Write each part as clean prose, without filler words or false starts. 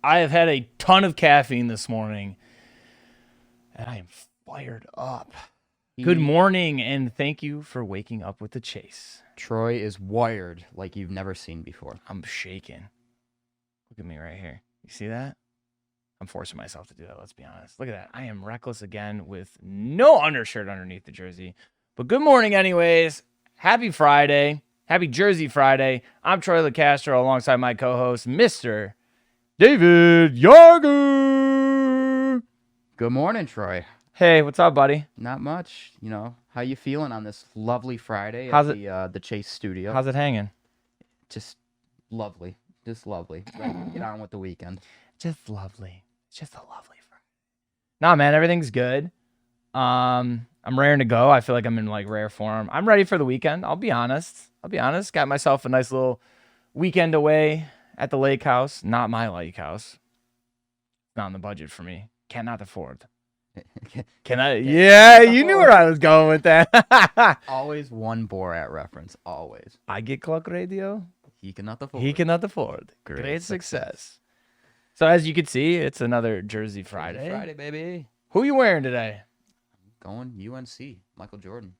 I have had a ton of caffeine this morning, and I am fired up. Good morning, and thank you for waking up with the chase. Troy is wired like you've never seen before. I'm shaking. Look at me right here. You see that? I'm forcing myself to do that, let's be honest. Look at that. I am reckless again with no undershirt underneath the jersey. But good morning anyways. Happy Friday. Happy Jersey Friday. I'm Troy LeCastro alongside my co-host, Mr. David Yager. Good morning, Troy. Hey, what's up, buddy? Not much. You know, how you feeling on this lovely Friday How's at the Chase studio? How's it hanging? Just lovely. Just lovely. Ready to get on with the weekend. Just lovely. Just a lovely Friday. Nah, man, everything's good. I'm raring to go. I feel like I'm in like rare form. I'm ready for the weekend. I'll be honest. Got myself a nice little weekend away at the lake house. Not my lake house. Not in the budget for me. Cannot afford. Can I? Yeah, you knew where I was going with that. Always one Borat reference. Always. I get Cluck Radio. He cannot afford. He cannot afford. Great success. So as you can see, it's another Jersey Friday. Jersey Friday, baby. Who you wearing today? Going UNC. Michael Jordan.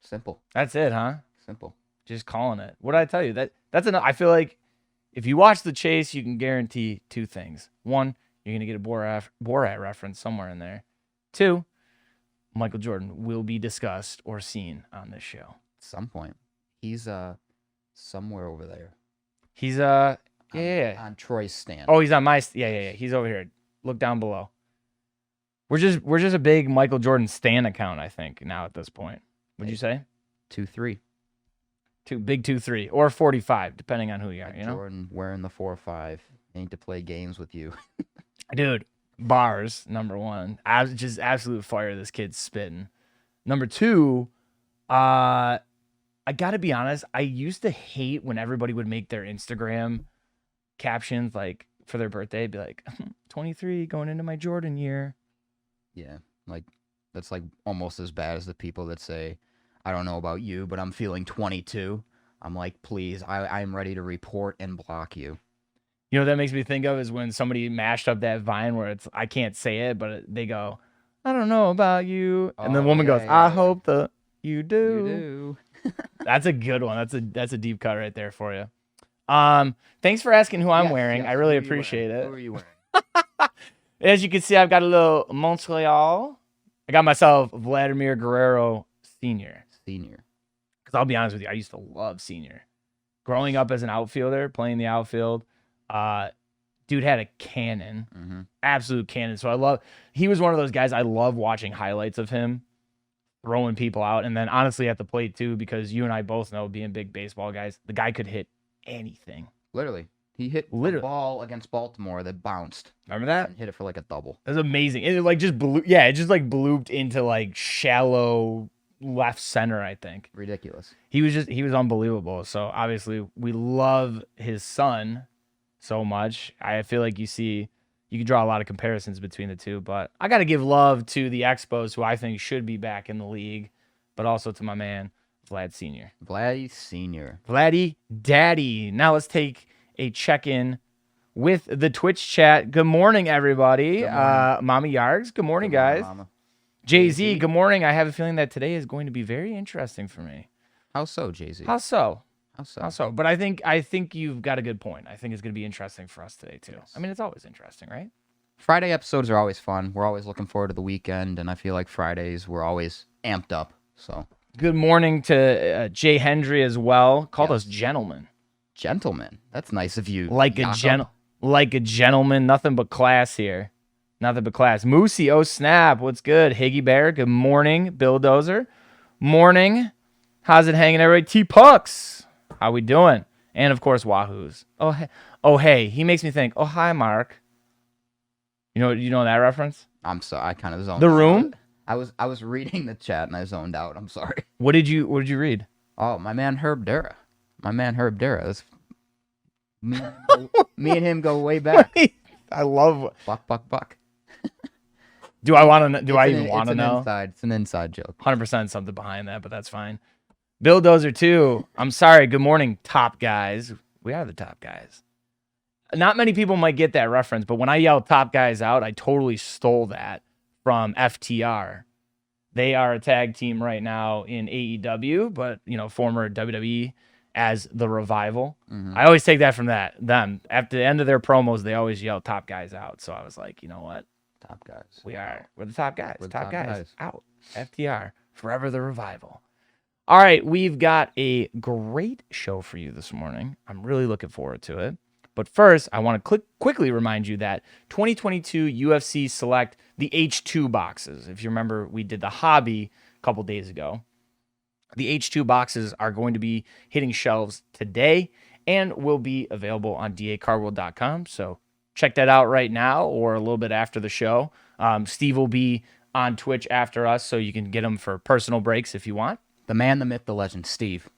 Simple. That's it, huh? Simple. Just calling it. What did I tell you? That's enough. I feel like if you watch The Chase, you can guarantee two things. One, you're going to get a Borat reference somewhere in there. Two, Michael Jordan will be discussed or seen on this show. At some point. He's somewhere over there. He's on Troy's stand. Oh, he's on my yeah. He's over here. Look down below. We're just a big Michael Jordan stan account, I think, now at this point. Would you say? 2-3. Big 2-3 or 45, depending on who you are. You know, Jordan wearing the 4-5 ain't to play games with you. Dude, bars number one. Just absolute fire. This kid's spitting. Number two, I gotta be honest. I used to hate when everybody would make their Instagram captions like for their birthday, be like 23 going into my Jordan year. Yeah, like that's like almost as bad as the people that say, I don't know about you, but I'm feeling 22. I'm like, please, I'm ready to report and block you. You know what that makes me think of is when somebody mashed up that Vine where it's, I can't say it, but they go, I don't know about you. And the woman goes, I hope you do. You do. That's a good one. That's a deep cut right there for you. Thanks for asking who I'm wearing. I really appreciate it. Who are you wearing? As you can see, I've got a little Montreal. I got myself Vladimir Guerrero Sr. Because I'll be honest with you, I used to love Senior. Growing up as an outfielder, playing the outfield, dude had a cannon. Mm-hmm. Absolute cannon. So he was one of those guys I love watching highlights of him throwing people out. And then honestly at the plate too, because you and I both know, being big baseball guys, the guy could hit anything. Literally. He hit a ball against Baltimore that bounced. Remember that? And hit it for like a double. It was amazing. It like just blew. Yeah, it just like blooped into like shallow left center, I think. Ridiculous. He was unbelievable. So obviously we love his son so much. I feel like you can draw a lot of comparisons between the two, but I got to give love to the Expos, who I think should be back in the league, but also to my man, Vlad Sr. Vladdy Sr. Vladdy Daddy. Now let's take a check-in with the Twitch chat. Good morning, everybody. Good morning. Mama Yargs. Good morning, guys. Mama. Jay-Z, good morning. I have a feeling that today is going to be very interesting for me. How so, Jay-Z? How so? How so? But I think you've got a good point. I think it's going to be interesting for us today, too. Yes. I mean, it's always interesting, right? Friday episodes are always fun. We're always looking forward to the weekend, and I feel like Fridays we're always amped up. So good morning to Jay Hendry as well. Called us gentlemen. Gentlemen. That's nice of you. Like a gentleman. Nothing but class here. Nothing but class. Moosey, oh snap. What's good? Higgy Bear, good morning. Bill Dozer, morning. How's it hanging, everybody? T-Pucks, how we doing? And, of course, Wahoos. Oh, hey. He makes me think, oh, hi, Mark. You know that reference? I'm sorry. I kind of zoned out. The Room? I was reading the chat, and I zoned out. I'm sorry. What did you read? Oh, my man Herb Dura. That's me and him go way back. I love Buck. Do I want to? Do I even want to know? It's an inside joke. 100% something behind that, but that's fine. Bill Dozer too. I'm sorry. Good morning, top guys. We are the top guys. not many people might get that reference, but when I yelled top guys out, I totally stole that from FTR. They are a tag team right now in AEW, but former WWE as the Revival. I always take that from them. At the end of their promos, they always yell top guys out. So I was like, you know what? Top guys. We're the top guys. We're the top top guys. guys. Out. FTR. Forever the Revival. All right, we've got a great show for you this morning. I'm really looking forward to it. But first, I want to quickly remind you that 2022 UFC Select the H2 boxes. If you remember, we did the hobby a couple days ago. The H2 boxes are going to be hitting shelves today and will be available on dacarworld.com. So check that out right now or a little bit after the show. Steve will be on Twitch after us, so you can get him for personal breaks if you want. The man, the myth, the legend, Steve.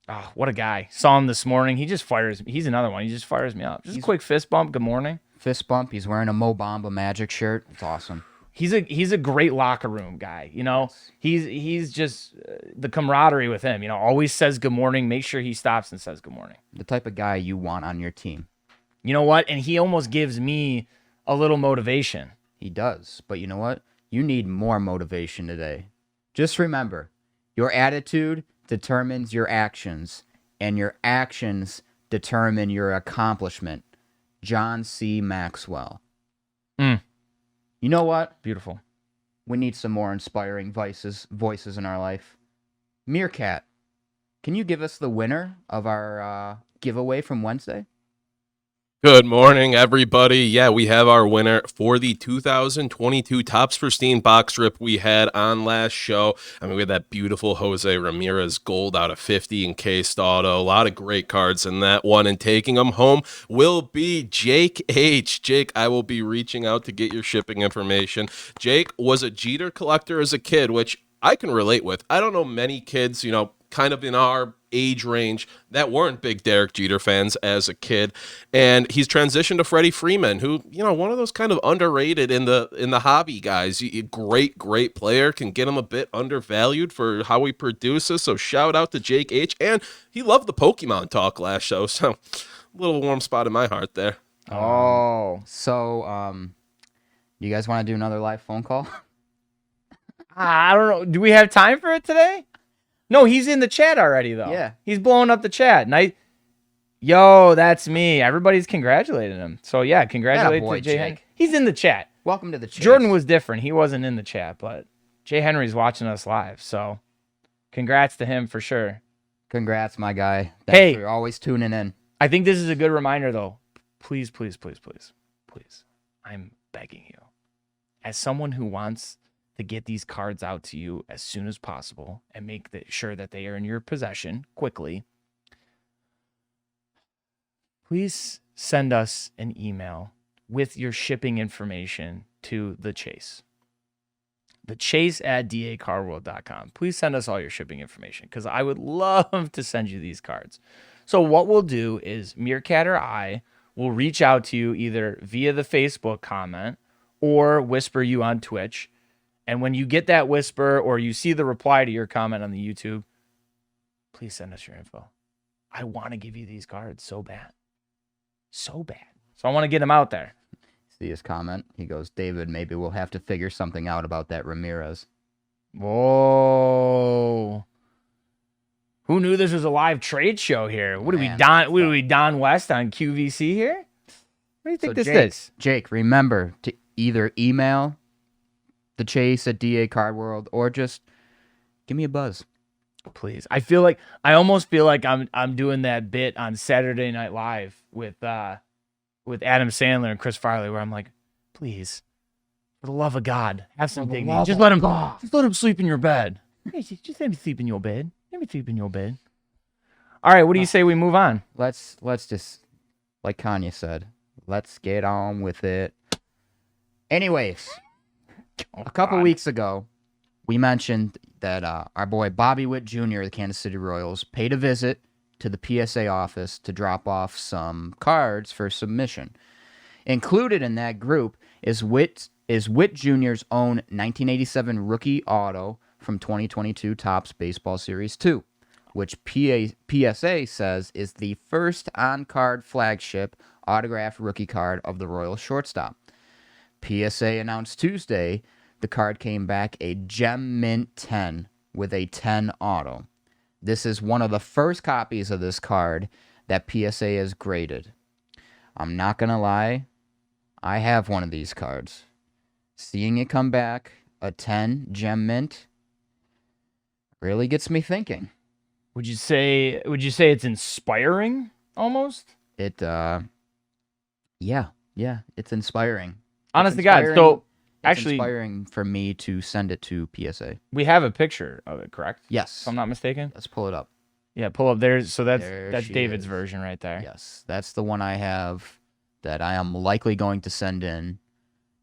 Oh, what a guy. Saw him this morning. He just fires me. He's another one. He just fires me up. Just a quick fist bump. Good morning. Fist bump. He's wearing a Mo Bamba Magic shirt. It's awesome. He's a great locker room guy. He's just the camaraderie with him. Always says good morning. Make sure he stops and says good morning. The type of guy you want on your team. You know what? And he almost gives me a little motivation. He does. But you know what? You need more motivation today. Just remember, your attitude determines your actions, and your actions determine your accomplishment. John C. Maxwell. You know what? Beautiful. We need some more inspiring voices in our life. Meerkat, can you give us the winner of our giveaway from Wednesday? Good morning, everybody. Yeah, we have our winner for the 2022 Topps Pristine box strip we had on last show. We had that beautiful Jose Ramirez gold out of 50 encased auto. A lot of great cards in that one. And taking them home will be Jake H. Jake, I will be reaching out to get your shipping information. Jake was a Jeter collector as a kid, which I can relate with. I don't know many kids, kind of in our age range that weren't big Derek Jeter fans as a kid, and he's transitioned to Freddie Freeman, who one of those kind of underrated in the hobby guys. Great player, can get him a bit undervalued for how he produces. So shout out to Jake H, and he loved the Pokemon talk last show, so a little warm spot in my heart there. So you guys want to do another live phone call? I don't know. Do we have time for it today? No, he's in the chat already, though. Yeah. He's blowing up the chat. Yo, that's me. Everybody's congratulating him. So, yeah, congratulations to Jay Henry. He's in the chat. Welcome to the chat. Jordan was different. He wasn't in the chat, but Jay Henry's watching us live. So, congrats to him for sure. Congrats, my guy. Thanks for always tuning in. I think this is a good reminder, though. Please, I'm begging you. As someone who wants to get these cards out to you as soon as possible and make sure that they are in your possession quickly, please send us an email with your shipping information to the Chase at dacarworld.com. Please send us all your shipping information because I would love to send you these cards. So what we'll do is Meerkat or I will reach out to you either via the Facebook comment or whisper you on Twitch. And when you get that whisper or you see the reply to your comment on the YouTube, please send us your info. I want to give you these cards so bad. So bad. So I want to get them out there. See his comment? He goes, David, maybe we'll have to figure something out about that Ramirez. Whoa. Who knew this was a live trade show here? What are we, Don West on QVC here? What do you think this is? Jake, remember to either email the Chase at DA Card World or just give me a buzz. Please. I almost feel like I'm doing that bit on Saturday Night Live with Adam Sandler and Chris Farley where I'm like, please, for the love of God, have some dignity. Just let him sleep in your bed. Hey, just let me sleep in your bed. All right, what do you say we move on? Let's just, like Kanye said, let's get on with it. Anyways, a couple weeks ago, we mentioned that our boy Bobby Witt Jr. of the Kansas City Royals paid a visit to the PSA office to drop off some cards for submission. Included in that group is Witt Jr.'s own 1987 rookie auto from 2022 Topps Baseball Series 2, which PSA says is the first on-card flagship autographed rookie card of the Royals shortstop. PSA announced Tuesday the card came back a Gem Mint 10 with a 10 auto. This is one of the first copies of this card that PSA has graded. I'm not going to lie, I have one of these cards. Seeing it come back, a 10 Gem Mint, really gets me thinking. Would you say it's inspiring almost? Yeah, it's inspiring. Honest to God. So It's actually, inspiring for me to send it to PSA. we have a picture of it, correct? Yes. If I'm not mistaken. Let's pull it up. Yeah, pull up there. So that's There she David's is. version right there. Yes, that's the one I have that I am likely going to send in.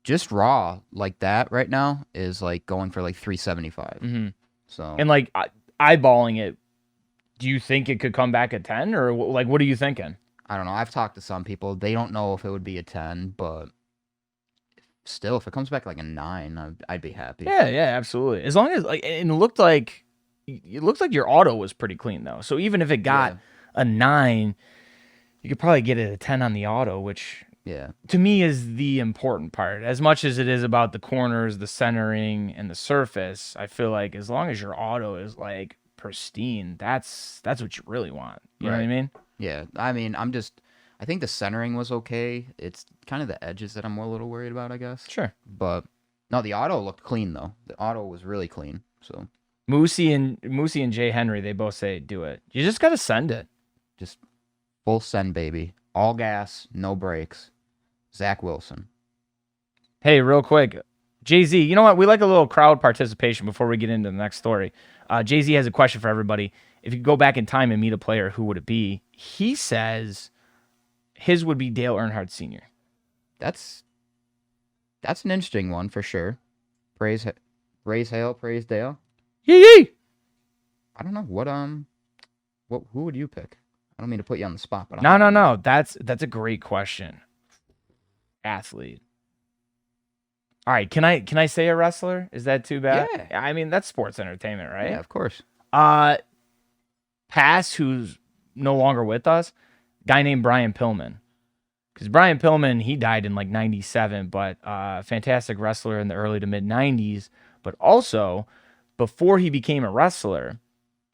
Just raw like that right now is like going for like $375. Mm-hmm. So And like eyeballing it, do you think it could come back at 10, or like what are you thinking? I don't know. I've talked to some people. They don't know if it would be a 10, but still, if it comes back like a 9, I'd be happy. Yeah, absolutely. As long as like, and it looked like your auto was pretty clean though. So even if it got a 9, you could probably get it a 10 on the auto, which Yeah. to me is the important part. As much as it is about the corners, the centering, and the surface, I feel like as long as your auto is like pristine, that's what you really want. You know what I Right. mean? Yeah. I mean, I think the centering was okay. It's kind of the edges that I'm a little worried about, I guess. Sure. But no, the auto looked clean though. The auto was really clean. So Moosey and Jay Henry, they both say do it. You just gotta send it. just full send, baby. All gas, no brakes. Zach Wilson. Hey, real quick, Jay-Z, you know what? We like a little crowd participation before we get into the next story. Jay-Z has a question for everybody. If you could go back in time and meet a player, who would it be? He says his would be Dale Earnhardt Sr. That's an interesting one for sure. Praise Hale, praise Dale. Yee! I don't know who would you pick? I don't mean to put you on the spot, but No. That's a great question. Athlete. All right, can I say a wrestler? Is that too bad? Yeah. I mean, that's sports entertainment, right? Yeah, of course. Pass, who's no longer with us, guy named Brian Pillman. Because Brian Pillman, he died in like 97, but fantastic wrestler in the early to mid 90s. But also, before he became a wrestler,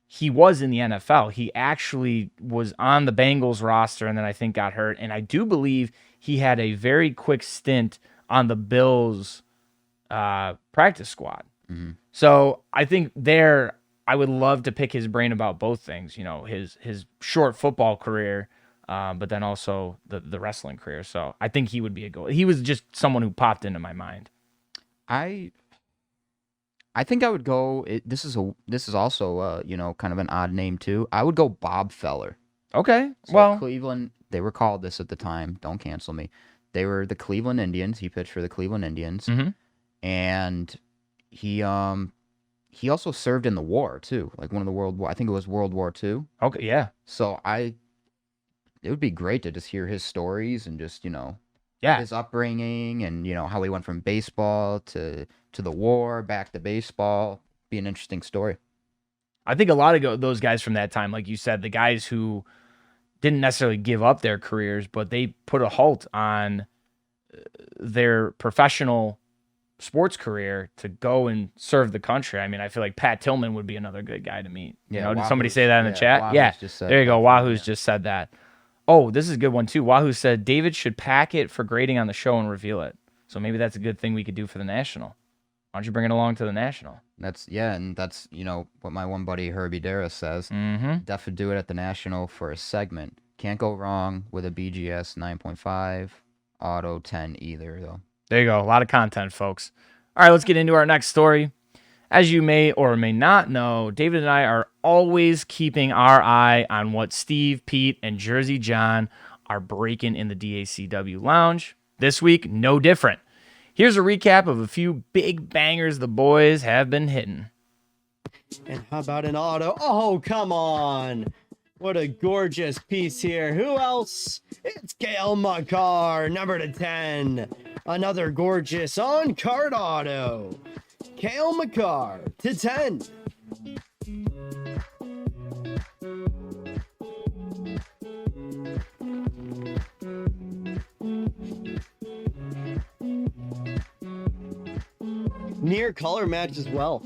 he was in the NFL. He actually was on the Bengals roster and then I think got hurt. And I do believe he had a very quick stint on the Bills practice squad. Mm-hmm. So I think I would love to pick his brain about both things, you know, his short football career, but then also the wrestling career. So I think he would be a goal. He was just someone who popped into my mind. I think I would go. This is also kind of an odd name too. I would go Bob Feller. Okay. So Well, Cleveland, they were called this at the time. Don't cancel me. They were the Cleveland Indians. He pitched for the Cleveland Indians, and he also served in the war too, like one of the I think it was World War II. okay, yeah. So it would be great to just hear his stories and just Yeah. his upbringing and how he went from baseball to the war back to baseball. Be an interesting story. I think a lot of those guys from that time, like you said, the guys who didn't necessarily give up their careers, but they put a halt on their professional sports career to go and serve the country. I mean, I feel like Pat Tillman would be another good guy to meet. Did somebody say that in the chat? Wahoo's Yeah. just said There you go. that. Wahoo's Yeah. just said that. Oh, this is a good one too. Wahoo said David should pack it for grading on the show and reveal it. So maybe that's a good thing we could do for the National. Why don't you bring it along to the National? And that's what my one buddy Herbie Dara says. Mm-hmm. Definitely do it at the National for a segment. Can't go wrong with a BGS 9.5 auto 10 either though. There you go. A lot of content, folks. All right, let's get into our next story. As you may or may not know, David and I are always keeping our eye on what Steve, Pete, and Jersey John are breaking in the DACW lounge. This week, no different. Here's a recap of a few big bangers the boys have been hitting. And how about an auto? Oh, come on. What a gorgeous piece here. Who else? It's Gail Makar, number to 10. Another gorgeous on-card auto. Kale Makar to 10. here, color match as well.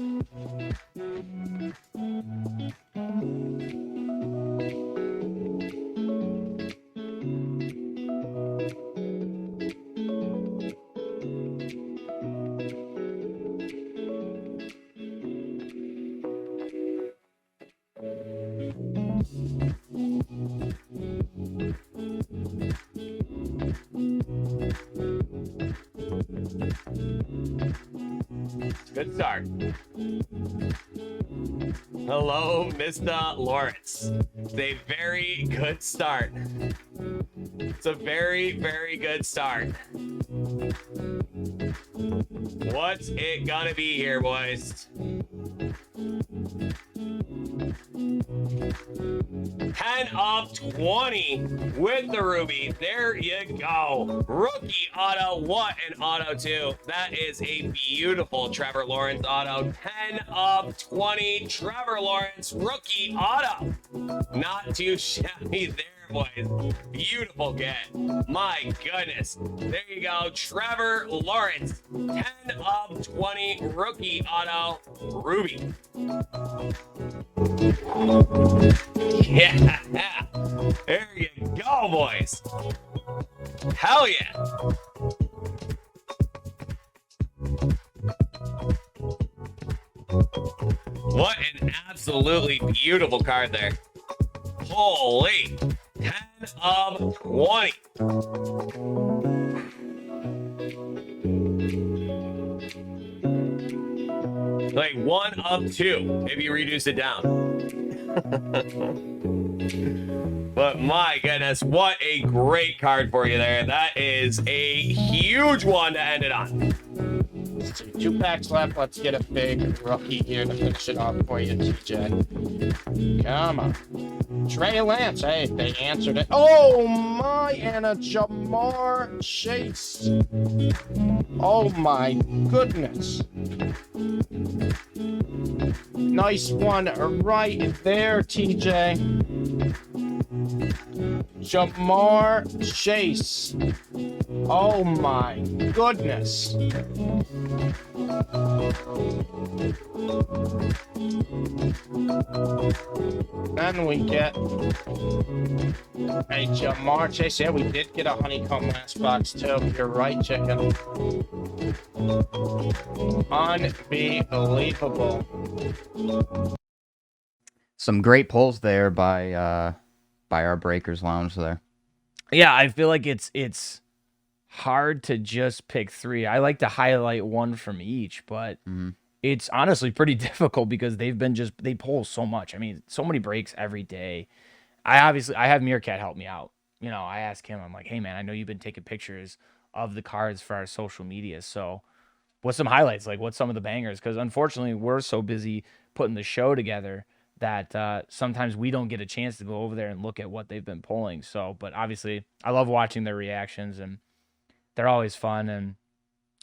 Good start. Hello, Mr. Lawrence. It's a very good start. It's a very, very good start. What's it gonna be here, boys? 10 of 20 with the Ruby. There you go. Rookie auto. What an auto, too. That is a beautiful Trevor Lawrence auto. 10 of 20. Trevor Lawrence rookie auto. Not too shabby there, boys. Beautiful get. My goodness. There you go. Trevor Lawrence. 10 of 20 rookie auto. Ruby. Yeah. There you go, boys. Hell yeah. What an absolutely beautiful card there. Holy. 10 of 20. Like 1 of 2 if you reduce it down. But my goodness, what a great card for you there. That is a huge one to end it on. 2 packs left. Let's get a big rookie here to finish it off for you, TJ. Come on. Trey Lance. Hey, they answered it. Oh, my. And a Jamar Chase. Oh, my goodness. Nice one right there, TJ. Jamar Chase. Oh, my goodness. Then we get a Jamar Chase. Yeah, we did get a honeycomb last box too. You're right, chicken. Unbelievable. Some great pulls there by our Breakers Lounge there. Yeah, I feel like it's hard to just pick 3. I like to highlight one from each, but it's honestly pretty difficult because they pull so much. I mean, so many breaks every day. I have Meerkat help me out. You know, I ask him, I'm like, hey man, I know you've been taking pictures of the cards for our social media. So what's some highlights? Like what's some of the bangers? Because unfortunately we're so busy putting the show together that sometimes we don't get a chance to go over there and look at what they've been pulling. So, but obviously I love watching their reactions and they're always fun and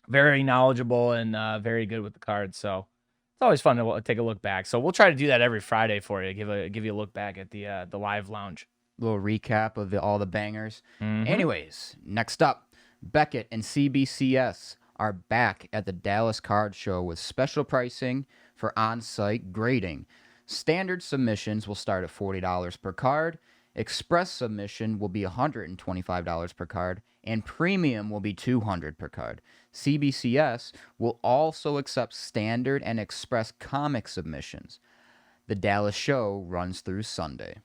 very knowledgeable and very good with the cards. So it's always fun to take a look back. So we'll try to do that every Friday for you. Give you a look back at the live lounge. Little recap of all the bangers. Anyways, next up, Beckett and CBCS are back at the Dallas Card Show with special pricing for on-site grading. Standard submissions will start at $40 per card. Express submission will be $125 per card, and premium will be $200 per card. CBCS will also accept standard and express comic submissions. The Dallas show runs through Sunday.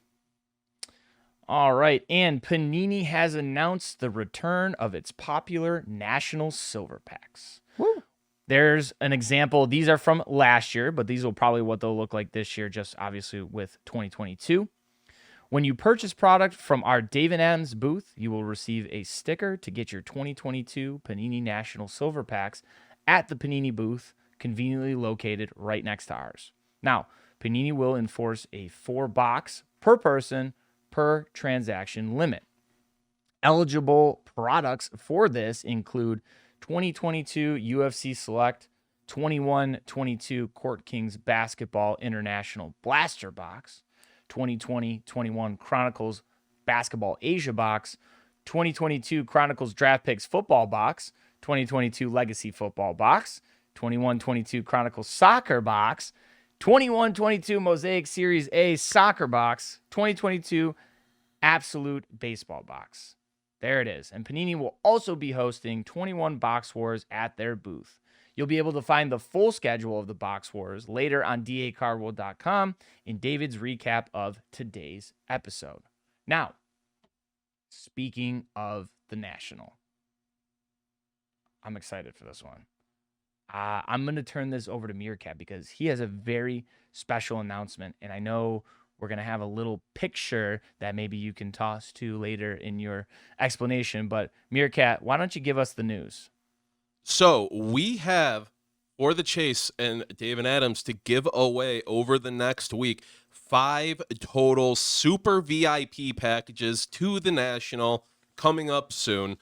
All right, and Panini has announced the return of its popular National Silver Packs. Woo. There's an example. These are from last year, but these will probably what they'll look like this year, just obviously with 2022. When you purchase product from our Dave and Adams booth, you will receive a sticker to get your 2022 Panini National Silver Packs at the Panini booth, conveniently located right next to ours. Now, Panini will enforce a 4-box per person per transaction limit. Eligible products for this include 2022 UFC Select 21-22 Court Kings Basketball International Blaster Box, 2020-21 Chronicles Basketball Asia Box, 2022 Chronicles Draft Picks Football Box, 2022 Legacy Football Box, 21-22 Chronicle Soccer Box, 21-22 Mosaic Series A Soccer Box, 2022 Absolute Baseball Box. There it is. And Panini will also be hosting 21 Box Wars at their booth. You'll be able to find the full schedule of the Box Wars later on dacardworld.com in David's recap of today's episode. Now, speaking of the National, I'm excited for this one. I'm going to turn this over to Meerkat because he has a very special announcement, and I know we're going to have a little picture that maybe you can toss to later in your explanation. But Meerkat, why don't you give us the news? So we have for the Chase and David Adams to give away over the next week 5 total super VIP packages to the National coming up soon.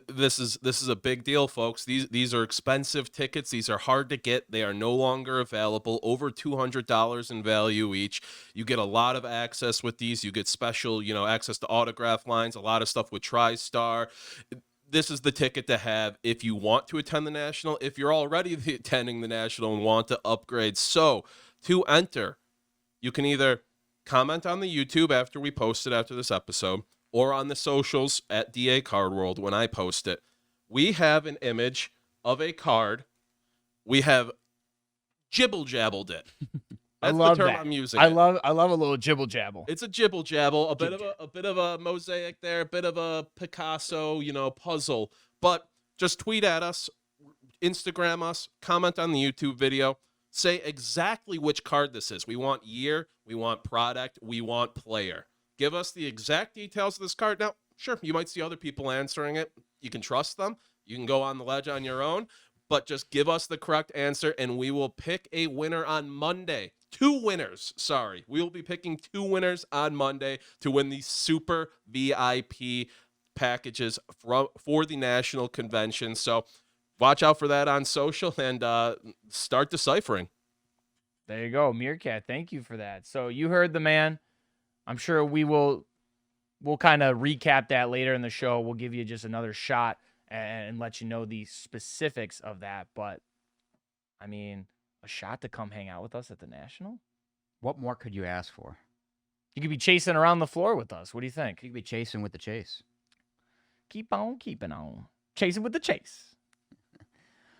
This is a big deal, folks. These are expensive tickets. These are hard to get. They are no longer available. Over $200 in value each. You get a lot of access with these. You get special, access to autograph lines, a lot of stuff with TriStar. This is the ticket to have if you want to attend the National, if you're already attending the National and want to upgrade. So to enter, you can either comment on the YouTube after we post it after this episode, or on the socials at DA Card World when I post it. We have an image of a card. We have jibble-jabbled it. That's I love the term that. I'm using. I love a little jibble jabble. It's a jibble jabble, a bit of a mosaic there, a bit of a Picasso, puzzle. But just tweet at us, Instagram us, comment on the YouTube video, say exactly which card this is. We want year, we want product, we want player. Give us the exact details of this card. Now, sure, you might see other people answering it. You can trust them. You can go on the ledge on your own, but just give us the correct answer, and we will pick a winner on Monday. 2 winners, sorry. We will be picking 2 winners on Monday to win these super VIP packages for the National Convention. So watch out for that on social and start deciphering. There you go, Meerkat. Thank you for that. So you heard the man. I'm sure we'll kind of recap that later in the show. We'll give you just another shot and let you know the specifics of that. But, I mean, a shot to come hang out with us at the National? What more could you ask for? You could be chasing around the floor with us. What do you think? You could be chasing with the chase. Keep on keeping on. Chasing with the chase.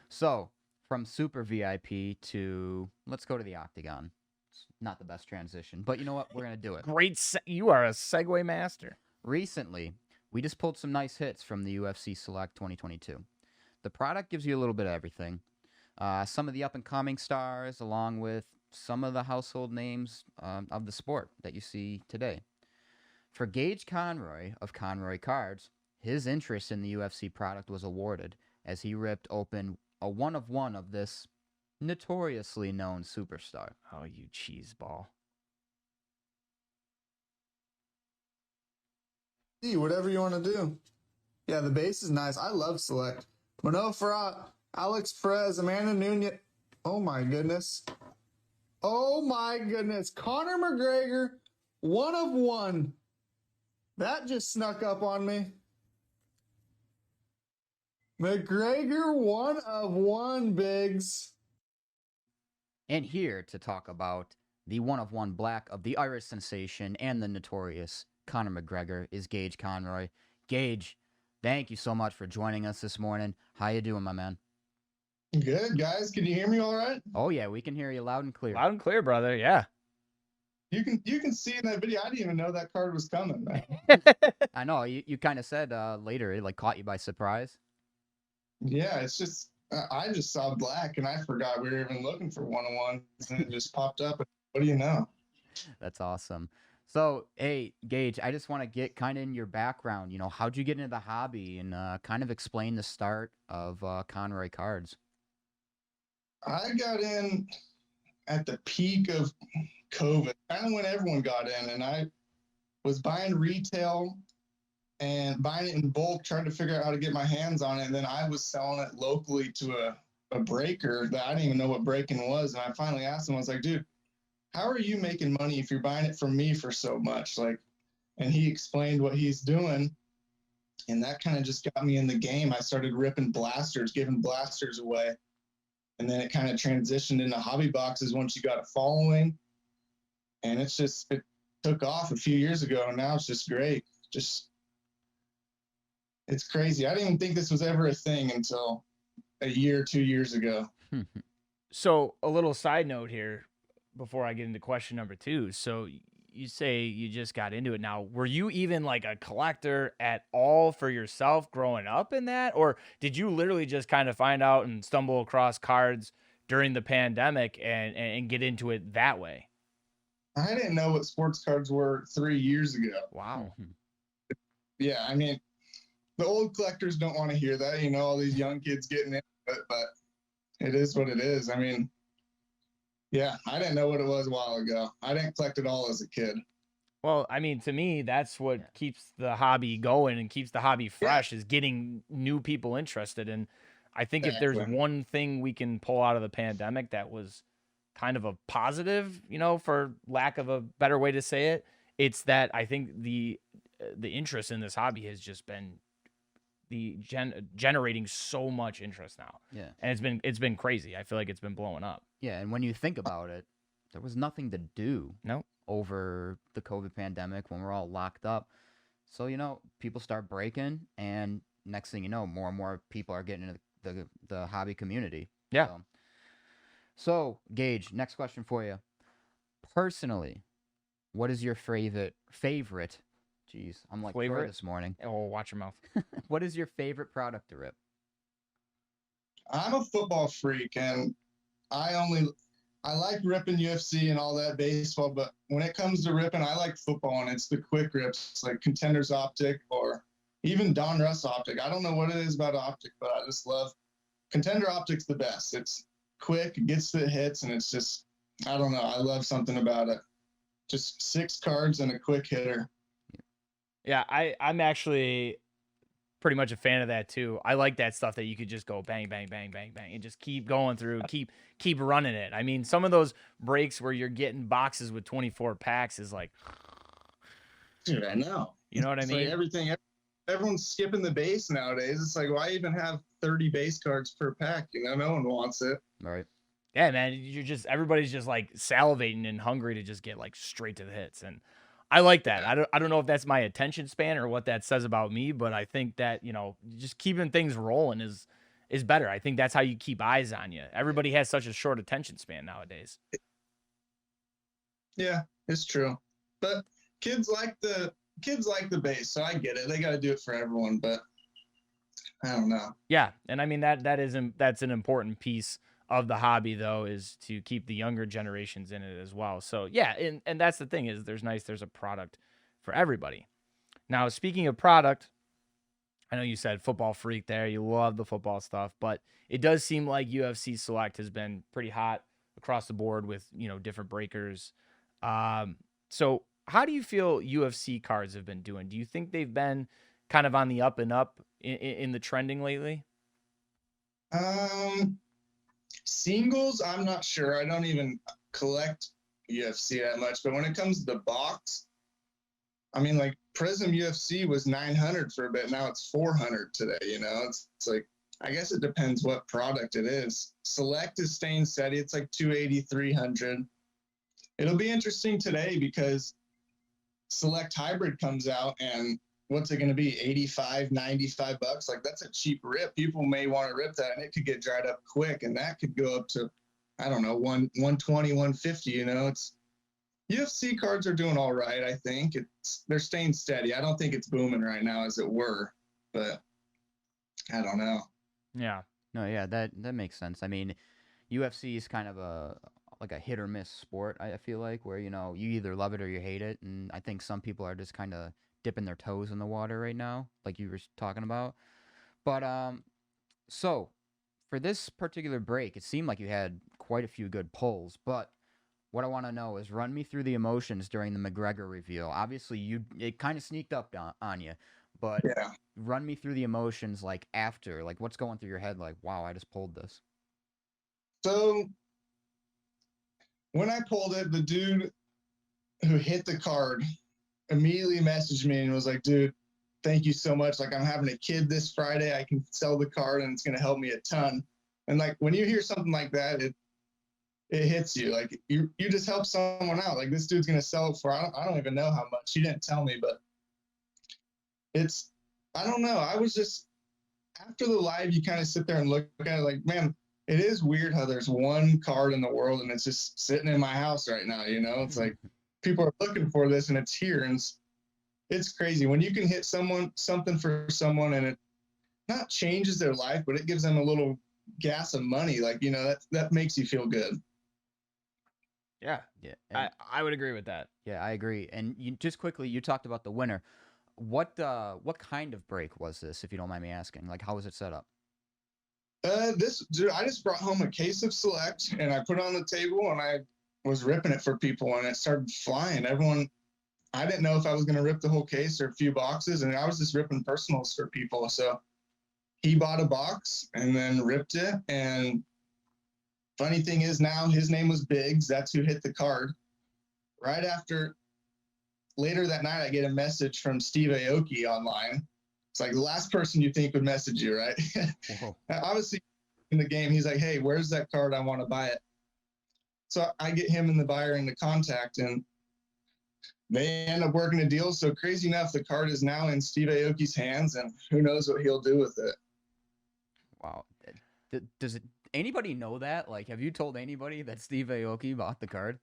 So, from Super VIP to, let's go to the Octagon. It's not the best transition, but you know what? We're going to do it. Great. You are a segue master. Recently, we just pulled some nice hits from the UFC Select 2022. The product gives you a little bit of everything. Some of the up-and-coming stars, along with some of the household names of the sport that you see today. For Gage Conroy of Conroy Cards, his interest in the UFC product was awarded as he ripped open a one-of-one of this notoriously known superstar. Oh, you cheeseball. Whatever you want to do. Yeah, the base is nice. I love Select. Mano Farah, Alex Perez, Amanda Nunez. Oh my goodness. Oh my goodness. Conor McGregor, 1/1. That just snuck up on me. McGregor, 1/1, Biggs. And here to talk about the one-of-one black of the Irish sensation and the notorious Conor McGregor is Gage Conroy. Gage, thank you so much for joining us this morning. How you doing, my man? Good, guys. Can you hear me all right? Oh, yeah, we can hear you loud and clear. Loud and clear, brother. Yeah. You can see in that video. I didn't even know that card was coming, man. I know, you kind of said later it caught you by surprise. Yeah, it's just I just saw black and I forgot we were even looking for 1/1 and it just popped up. What do you know? That's awesome. So, hey, Gage, I just want to get kind of in your background. How'd you get into the hobby and kind of explain the start of Conroy Cards? I got in at the peak of COVID, kind of when everyone got in, and I was buying retail and buying it in bulk, trying to figure out how to get my hands on it. And then I was selling it locally to a breaker that I didn't even know what breaking was. And I finally asked him, I was like, dude, how are you making money if you're buying it from me for so much? And he explained what he's doing. And that kind of just got me in the game. I started ripping blasters, giving blasters away. And then it kind of transitioned into hobby boxes once you got a following. And it took off a few years ago, and now it's just great. It's crazy. I didn't even think this was ever a thing until a year, 2 years ago. So a little side note here before I get into question number 2. So you say you just got into it now. Were you even like a collector at all for yourself growing up in that? Or did you literally just kind of find out and stumble across cards during the pandemic and get into it that way? I didn't know what sports cards were 3 years ago. Wow. Yeah, I mean, the old collectors don't want to hear that, all these young kids getting into it, but it is what it is. I mean, yeah, I didn't know what it was a while ago. I didn't collect it all as a kid. Well, I mean, to me, that's what keeps the hobby going and keeps the hobby fresh is getting new people interested. And I think if there's one thing we can pull out of the pandemic that was kind of a positive, for lack of a better way to say it, it's that I think the interest in this hobby has just been generating so much interest now. Yeah. And it's been crazy. I feel like it's been blowing up. Yeah, and when you think about it, there was nothing to do over the COVID pandemic when we're all locked up. So, people start breaking, and next thing you know, more and more people are getting into the hobby community. Yeah. So, Gage, next question for you. Personally, what is your favorite? Jeez, I'm like flavor this morning. Oh, watch your mouth. What is your favorite product to rip? I'm a football freak, and I like ripping UFC and all that baseball, but when it comes to ripping, I like football, and it's the quick rips, like Contenders Optic or even Don Russ Optic. I don't know what it is about Optic, but I just love Contender Optic's the best. It's quick, it gets the hits, and it's just, I don't know. I love something about it. Just 6 cards and a quick hitter. Yeah, I'm actually pretty much a fan of that too. I like that stuff that you could just go bang, bang, bang, bang, bang, and just keep going through, keep running it. I mean, some of those breaks where you're getting boxes with 24 packs is like, dude, I know. You know what I mean? Like everyone's skipping the base nowadays. It's like, why even have 30 base cards per pack? No one wants it. Right. Yeah, man. Everybody's just like salivating and hungry to just get like straight to the hits. And I like that. I don't know if that's my attention span or what that says about me, but I think that, just keeping things rolling is better. I think that's how you keep eyes on you. Everybody has such a short attention span nowadays. Yeah, it's true. But kids like the base, so I get it. They got to do it for everyone, but I don't know. Yeah, and I mean that's an important piece of the hobby, though, is to keep the younger generations in it as well. So yeah, and that's the thing is there's a product for everybody. Now, speaking of product, I know you said football freak there. You love the football stuff, but it does seem like UFC Select has been pretty hot across the board with, different breakers. So how do you feel UFC cards have been doing? Do you think they've been kind of on the up and up in the trending lately? Singles, I'm not sure. I don't even collect UFC that much, but when it comes to the box, I mean, like Prism UFC was 900 for a bit. Now it's 400 today. It's like, I guess it depends what product it is. Select is staying steady. It's like 280, 300. It'll be interesting today because Select Hybrid comes out, and what's it going to be? 85, $95? Like, that's a cheap rip. People may want to rip that, and it could get dried up quick, and that could go up to, I don't know, 120, 150. It's UFC cards are doing all right. I think they're staying steady. I don't think it's booming right now as it were, but I don't know. Yeah. No, yeah, that makes sense. I mean, UFC is kind of a hit or miss sport, I feel like, where, you either love it or you hate it. And I think some people are just kind of dipping their toes in the water right now, like you were talking about. But so for this particular break, it seemed like you had quite a few good pulls. But what I want to know is run me through the emotions during the McGregor reveal. Obviously, it kind of sneaked up on you, but yeah. Run me through the emotions, like after, like what's going through your head, like, wow, I just pulled this. So when I pulled it, the dude who hit the card immediately messaged me and was like, dude, thank you so much. Like, I'm having a kid this Friday. I can sell the card and it's going to help me a ton. And like when you hear something like that, it hits you. Like you just help someone out. Like this dude's gonna sell it for I don't even know how much. He didn't tell me, but I don't know. I was just after the live, you kind of sit there and look at it like, man, it is weird how there's one card in the world and it's just sitting in my house right now. You know, it's like people are looking for this and it's here, and it's crazy when you can hit something for someone and it not changes their life, but it gives them a little gas of money. Like, you know, that makes you feel good. Yeah. Yeah. And, I would agree with that. yeah, I agree. And you just quickly, you talked about the winner. What kind of break was this, if you don't mind me asking? Like, how was it set up? Dude, I just brought home a case of Select and I put it on the table and I was ripping it for people and it started flying. I didn't know if I was going to rip the whole case or a few boxes, and I was just ripping personals for people. So he bought a box and then ripped it. And funny thing is now his name was Biggs. That's who hit the card. Right after, later that night, I get a message from Steve Aoki online. It's like the last person you think would message you, right? Obviously, in the game, he's like, hey, where's that card? I want to buy it. So I get him and the buyer into contact, and they end up working a deal. So crazy enough, the card is now in Steve Aoki's hands, and who knows what he'll do with it. Wow. Does anybody know that? Like, have you told anybody that Steve Aoki bought the card?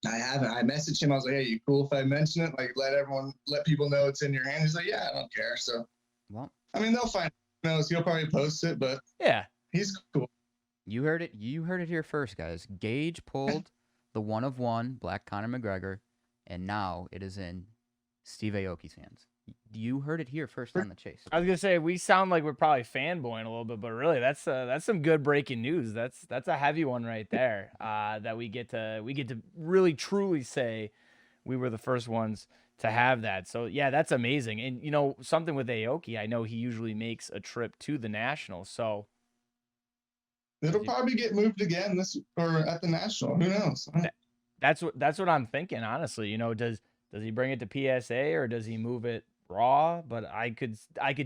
I haven't. I messaged him. I was like, hey, you cool if I mention it? Like, let people know it's in your hand. He's like, yeah, I don't care. So, Well, I mean, they'll find who knows. He'll probably post it, but Yeah. he's cool. you heard it here first, guys. Gage pulled the 1-of-1 Black Conor McGregor, and now it is in Steve Aoki's hands. You heard it here first on the chase. I was gonna say we sound like we're probably fanboying a little bit, but really that's some good breaking news. That's a heavy one right there. That we get to really truly say we were the first ones to have that. So yeah, that's amazing. And you know something with Aoki, I know he usually makes a trip to the Nationals. So It'll probably get moved again or at the National. Who knows? that's what I'm thinking. Honestly, you know, does he bring it to PSA or does he move it Raw? But I could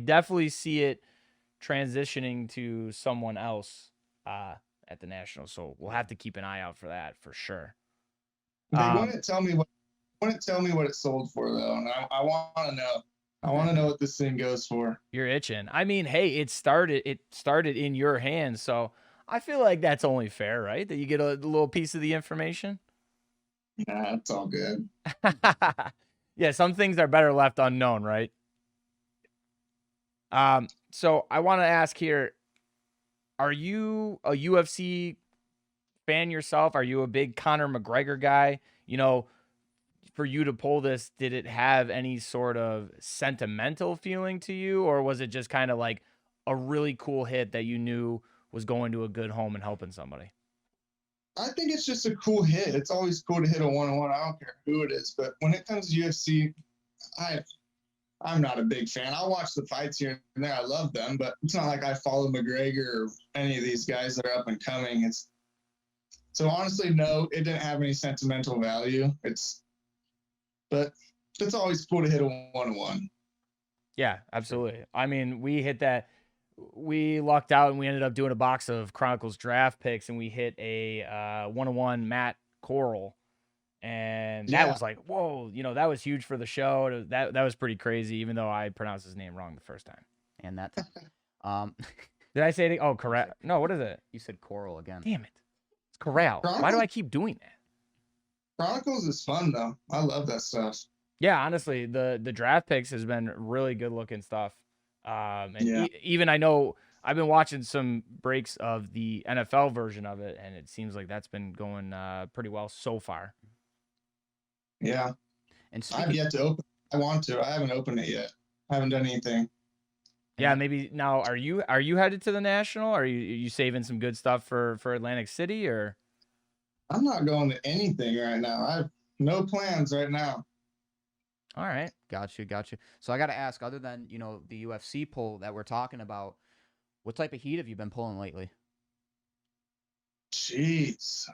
definitely see it transitioning to someone else at the National. So we'll have to keep an eye out for that for sure. They wouldn't tell me what it sold for though, and I want to know. I want to know what this thing goes for. You're itching. I mean, hey, it started in your hands, so I feel like that's only fair, right? That you get a little piece of the information. Nah, it's all good. Yeah, some things are better left unknown, right? So I want to ask here, are you a UFC fan yourself? Are you a big Conor McGregor guy? You know, for you to pull this, did it have any sort of sentimental feeling to you, or was it just kind of like a really cool hit that you knew was going to a good home and helping somebody? I think it's just a cool hit. It's always cool to hit a 1-on-1. I don't care who it is, but when it comes to UFC, I'm not a big fan. I'll watch the fights here and there. I love them, but it's not like I follow McGregor or any of these guys that are up and coming. So honestly, no, it didn't have any sentimental value. But it's always cool to hit a 1-on-1. Yeah, absolutely. I mean, we hit that. We lucked out and we ended up doing a box of Chronicles draft picks, and we hit a 1-on-1 Matt Corral, and that was like, whoa, you know, that was huge for the show. That was pretty crazy, even though I pronounced his name wrong the first time. And that's Did I say it? Oh, correct. No, what is it? you said Coral again. Damn it, it's Corral. Why do I keep doing that? Chronicles is fun though. I love that stuff. Yeah, honestly, the draft picks has been really good looking stuff. And even I know I've been watching some breaks of the NFL version of it, and it seems like that's been going pretty well so far. Yeah. And I've yet to open. I want to. I haven't opened it yet. I haven't done anything. Yeah, maybe now. Are you headed to the National? Are you saving some good stuff for Atlantic City, or? I'm not going to anything right now. I have no plans right now. All right. Got you. So I got to ask, other than, you know, the UFC pull that we're talking about, what type of heat have you been pulling lately? Jeez.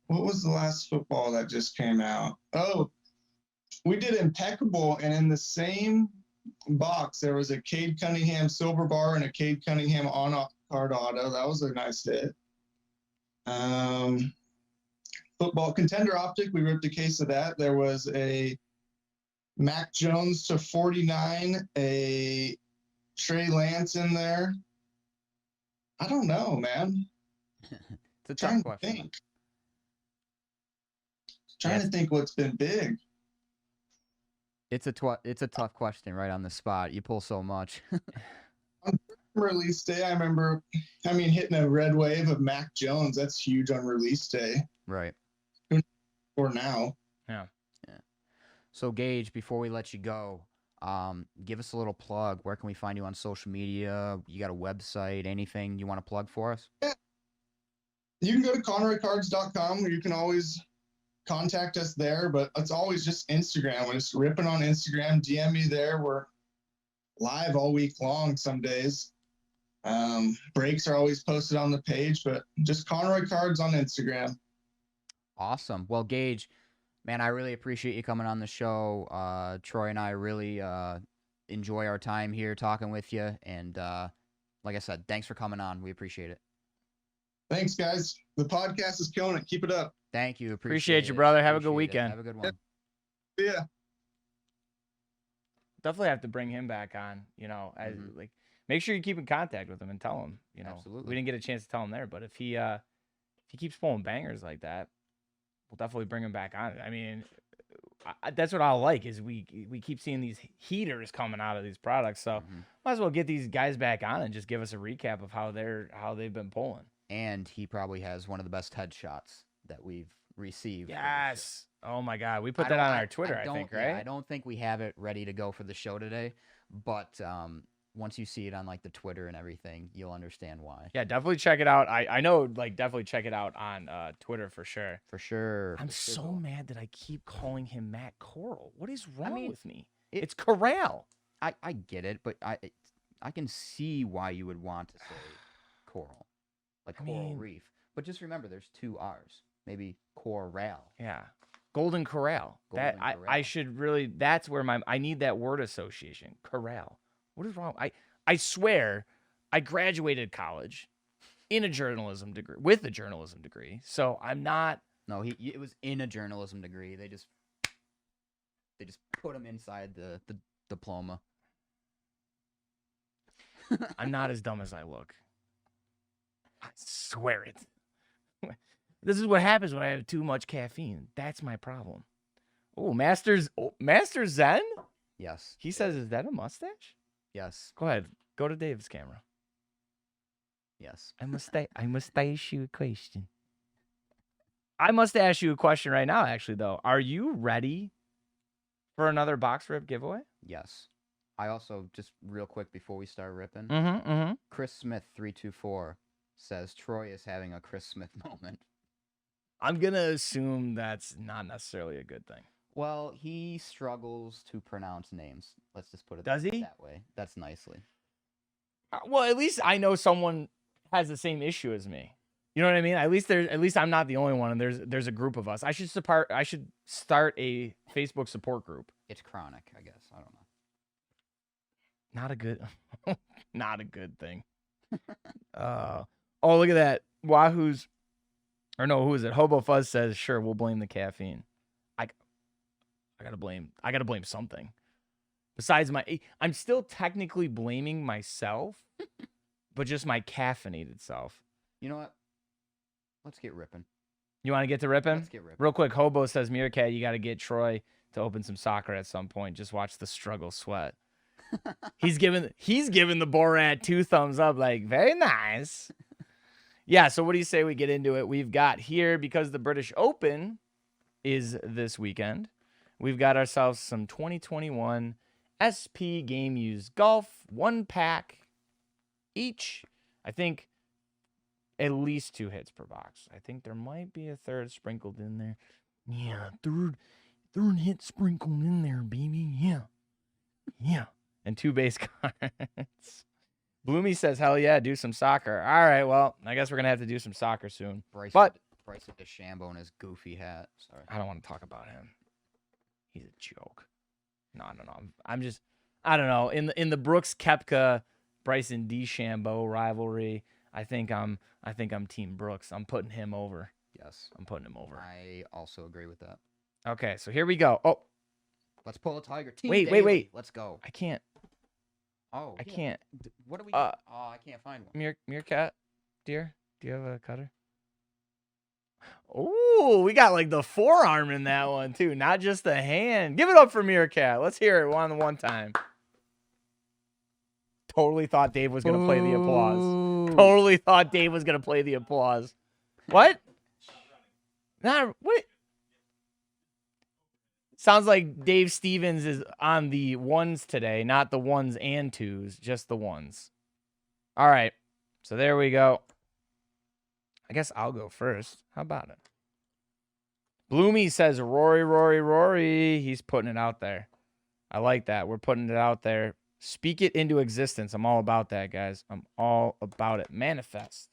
What was the last football that just came out? Oh, we did Impeccable, and in the same box. There was a Cade Cunningham silver bar and a Cade Cunningham on-card auto. That was a nice hit. Football Contender Optic, we ripped a case of that. There was a Mac Jones to 49, a Trey Lance in there. I don't know, man. It's a Trying tough to question. think. Trying to think what's been big. It's a tough question right on the spot. You pull so much. Release day, I remember, hitting a red wave of Mac Jones. That's huge on release day. Right. Or now. Yeah. So Gage, before we let you go, give us a little plug. Where can we find you on social media? You got a website? Anything you want to plug for us? Yeah. You can go to conroycards.com, where you can always contact us there, but it's always just Instagram. We're just ripping on Instagram. DM me there. We're live all week long some days. Breaks are always posted on the page, but just Conroy Cards on Instagram. Awesome. Well, Gage, man, I really appreciate you coming on the show. Troy and I really enjoy our time here talking with you. And like I said, thanks for coming on. We appreciate it. Thanks, guys. The podcast is killing it. Keep it up. Thank you. Appreciate you, it. brother. Have a good Appreciate it. weekend. Have a good one. Yeah. Definitely have to bring him back on. As like, make sure you keep in contact with him and tell him. Absolutely. We didn't get a chance to tell him there, but if he keeps pulling bangers like that, we'll definitely bring him back on. That's what I like is we keep seeing these heaters coming out of these products, so might as well get these guys back on and just give us a recap of how they've been pulling. And he probably has one of the best headshots that we've received. Yes. Oh my God, we put that on our Twitter, I think, right? Yeah, I don't think we have it ready to go for the show today, but once you see it on like the Twitter and everything, you'll understand why. Yeah, definitely check it out. I know, definitely check it out on Twitter for sure. For sure. I'm so mad that I keep calling him Matt Corral. What is wrong mean, with me? It's Corral. I get it, but I can see why you would want to say Coral, like Coral Reef. But just remember, there's 2 R's. Maybe Corral. Yeah. Golden Corral. Golden I Corral. should really, that's where I need that word association. Corral. What is wrong? I swear I graduated college with a journalism degree. So I'm not. No, it was in a journalism degree. They just put him inside the diploma. I'm not as dumb as I look. I swear it. This is what happens when I have too much caffeine. That's my problem. Oh, Master Zen? Yes. He says, is that a mustache? Yes. Go ahead. Go to Dave's camera. Yes. I must ask you a question. I must ask you a question right now, actually, though. Are you ready for another box rip giveaway? Yes. I also, just real quick before we start ripping, Chris Smith 324 says Troy is having a Chris Smith moment. I'm going to assume that's not necessarily a good thing. Well, he struggles to pronounce names. Let's just put it Does he? that way. That's nicely. Well, at least I know someone has the same issue as me. You know what I mean? At least I'm not the only one, and there's a group of us. I should start a Facebook support group. It's chronic, I guess. I don't know. Not a good thing. Oh, look at that. Who is it? Hobo Fuzz says, sure, we'll blame the caffeine. I gotta blame something. Besides I'm still technically blaming myself, but just my caffeinated self. You know what? Let's get ripping. You want to get to ripping? Let's get ripping. Real quick, Hobo says, Meerkat, you got to get Troy to open some soccer at some point. Just watch the struggle sweat. He's giving the Borat 2 thumbs up, like, very nice. Yeah, so what do you say we get into it? We've got here, because the British Open is this weekend, we've got ourselves some 2021 SP Game Used Golf, 1-pack each. I think at least 2 hits per box. I think there might be a third sprinkled in there. Yeah, third hit sprinkled in there, baby. Yeah. And 2 base cards. Bloomy says, hell yeah, do some soccer. All right, well, I guess we're going to have to do some soccer soon. Bryce of DeChambeau in his goofy hat. Sorry. I don't want to talk about him. He's a joke. No. I don't know. In the Brooks Koepka Bryson DeChambeau rivalry, I think I'm Team Brooks. I'm putting him over. Yes. I'm putting him over. I also agree with that. Okay, so here we go. Oh, Let's pull a Tiger. Team Wait. Daly. Let's go. I can't. Oh, I yeah. can't. What do we? Uh, I can't find one. Meerkat, dear, do you have a cutter? Ooh, we got like the forearm in that one too, not just the hand. Give it up for Meerkat. Let's hear it one time. Totally thought Dave was gonna play the applause. Totally thought Dave was gonna play the applause. What? Nah, what? Sounds like Dave Stevens is on the ones today, not the ones and twos, just the ones. All right, so there we go. I guess I'll go first. How about it? Bloomy says, Rory. He's putting it out there. I like that. We're putting it out there. Speak it into existence. I'm all about that, guys. I'm all about it. Manifest.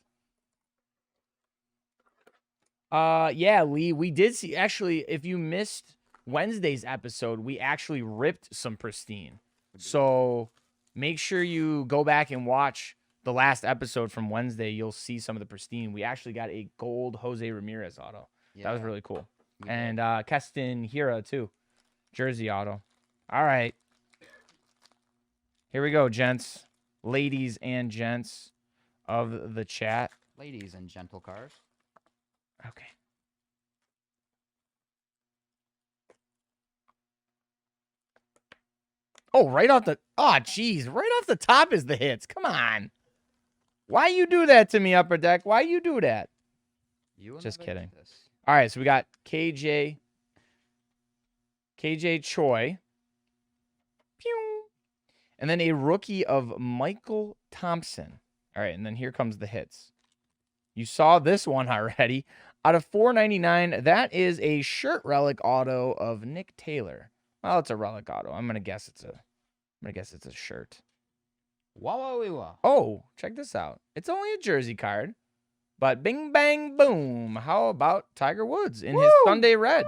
Yeah, Lee, we did see, actually, if you missed Wednesday's episode, we actually ripped some pristine. So make sure you go back and watch the last episode from Wednesday. You'll see some of the pristine. We actually got a gold Jose Ramirez auto. Yeah, That was really cool. we did. And Keston Hira, too. Jersey auto. All right. Here we go, gents. Ladies and gents of the chat. Ladies and gentle cars. Okay. Oh, right off the... Oh, jeez. Right off the top is the hits. Come on. Why you do that to me, Upper Deck? Why you do that? You will Just never get kidding. this. All right, so we got KJ Choi. Pew. And then a rookie of Michael Thompson. All right, and then here comes the hits. You saw this one already. Out of $4.99, that is a shirt relic auto of Nick Taylor. Well, it's a relic auto. I'm gonna guess it's a shirt. Wah. Oh, check this out. It's only a jersey card, but bing bang boom. How about Tiger Woods in his Sunday red?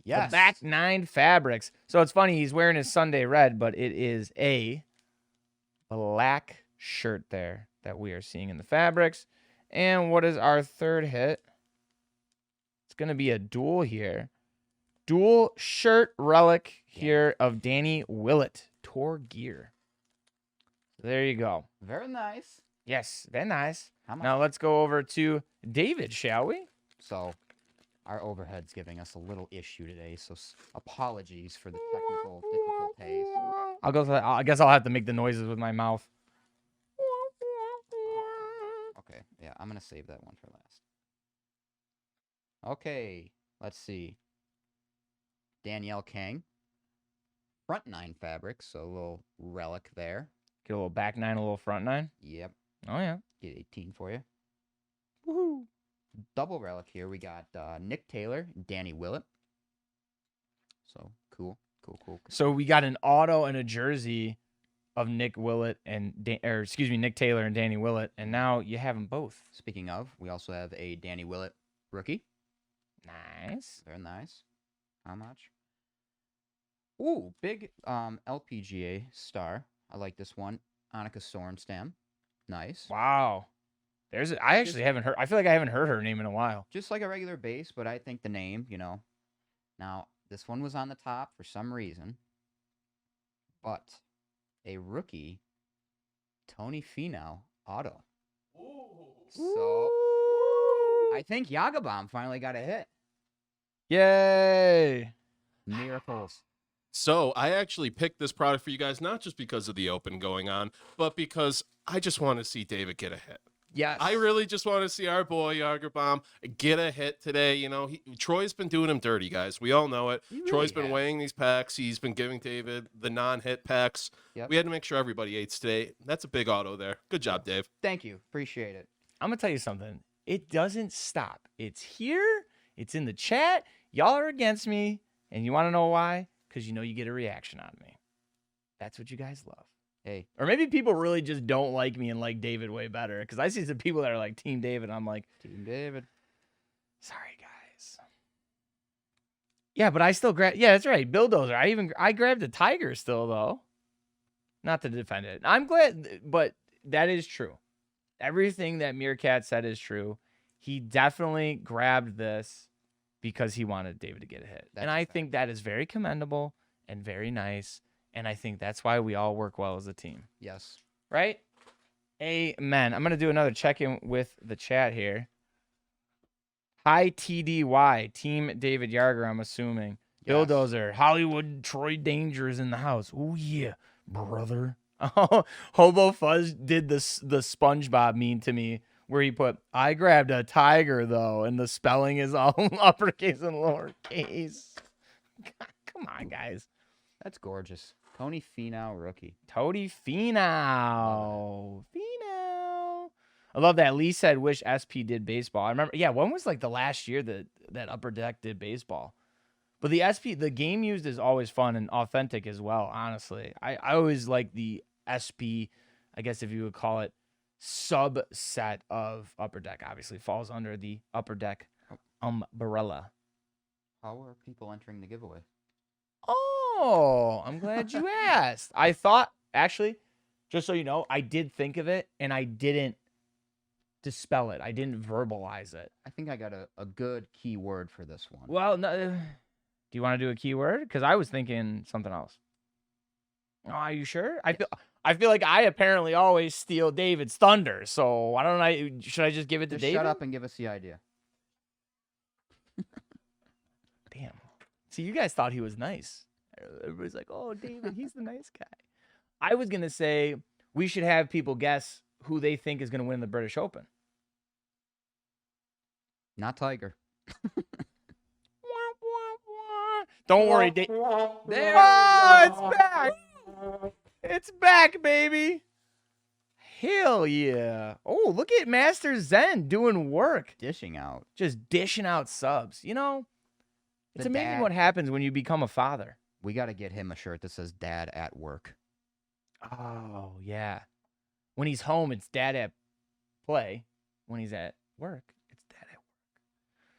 Yes. The back 9 fabrics. So it's funny, he's wearing his Sunday red, but it is a black shirt there that we are seeing in the fabrics. And what is our third hit? It's going to be a dual here. Dual shirt relic here of Danny Willett. Tour gear. There you go. Very nice. Yes, very nice. How much? Now let's go over to David, shall we? So, our overhead's giving us a little issue today, so apologies for the technical difficulties. I guess I'll have to make the noises with my mouth. Okay, yeah, I'm gonna save that one for last. Okay, let's see. Danielle Kang. Front 9 fabrics, so a little relic there. Get a little back 9, a little front 9. Yep, Oh, yeah. get 18 for you. Woohoo. Double relic here. We got Nick Taylor, Danny Willett. So cool. So we got an auto and a jersey of Nick Willett and Nick Taylor and Danny Willett, and now you have them both. Speaking of, we also have a Danny Willett rookie. Nice. Very nice. How much? Ooh, big LPGA star. I like this one. Annika Sorenstam. Nice. Wow. I actually haven't heard. I feel like I haven't heard her name in a while. Just like a regular base, but I think the name, Now, this one was on the top for some reason. But a rookie, Tony Finau auto. So I think Yagabom finally got a hit. Yay. Miracles. So I actually picked this product for you guys, not just because of the open going on, but because I just want to see David get a hit. Yes. I really just want to see our boy Jagerbomb get a hit today. Troy's been doing him dirty, guys. We all know it. He really Troy's been has. weighing these packs. He's been giving David the non-hit packs. Yep. We had to make sure everybody ate today. That's a big auto there. Good job, Dave. Thank you. Appreciate it. I'm going to tell you something. It doesn't stop. It's here. It's in the chat. Y'all are against me. And you want to know why? Because you get a reaction out of me. That's what you guys love. Hey, Or maybe people really just don't like me and like David way better. Because I see some people that are like Team David. I'm like, Team David. sorry, guys. Yeah, but I still grab. Yeah, that's right. Bulldozer. I grabbed a tiger still though. Not to defend it. I'm glad, but that is true. Everything that Meerkat said is true. He definitely grabbed this because he wanted David to get a hit. And I think that is very commendable and very nice. And I think that's why we all work well as a team. Yes. Right? Amen. I'm going to do another check-in with the chat here. Hi, TDY. Team David Yarger, I'm assuming. Yes. Bulldozer. Hollywood Troy Danger is in the house. Oh, yeah, brother. Oh, Hobo Fuzz did the SpongeBob meme to me where he put, I grabbed a tiger, though, and the spelling is all uppercase and lowercase. Come on, guys. That's gorgeous. Tony Finau, rookie. Tony Finau. Finau. I love that. Lee said, wish SP did baseball. I remember, yeah, when was like the last year that Upper Deck did baseball? But the the game used is always fun and authentic as well, honestly. I always like the SP, I guess if you would call it, subset of Upper Deck. Obviously falls under the Upper Deck umbrella. How are people entering the giveaway? Oh, I'm glad you asked. I thought, actually, just so you know, I did think of it, and I didn't dispel it. I didn't verbalize it. I think I got a good keyword for this one. Well, no, do you want to do a keyword? Because I was thinking something else. Oh, are you sure? I feel like I apparently always steal David's thunder. So why don't I? Should I just give it to Just David? shut up and give us the idea. Damn. See, you guys thought he was nice. Everybody's like, "Oh, David, he's the nice guy." I was gonna say we should have people guess who they think is gonna win the British Open. Not Tiger. Don't worry, Dave. There It's back. It's back, baby. Hell yeah. Oh, look at Master Zen doing work. Dishing out. Just dishing out subs. You know, it's The amazing dad. what happens when you become a father. We got to get him a shirt that says Dad at Work. Oh, yeah. When he's home, it's dad at play. When he's at work, it's dad at work.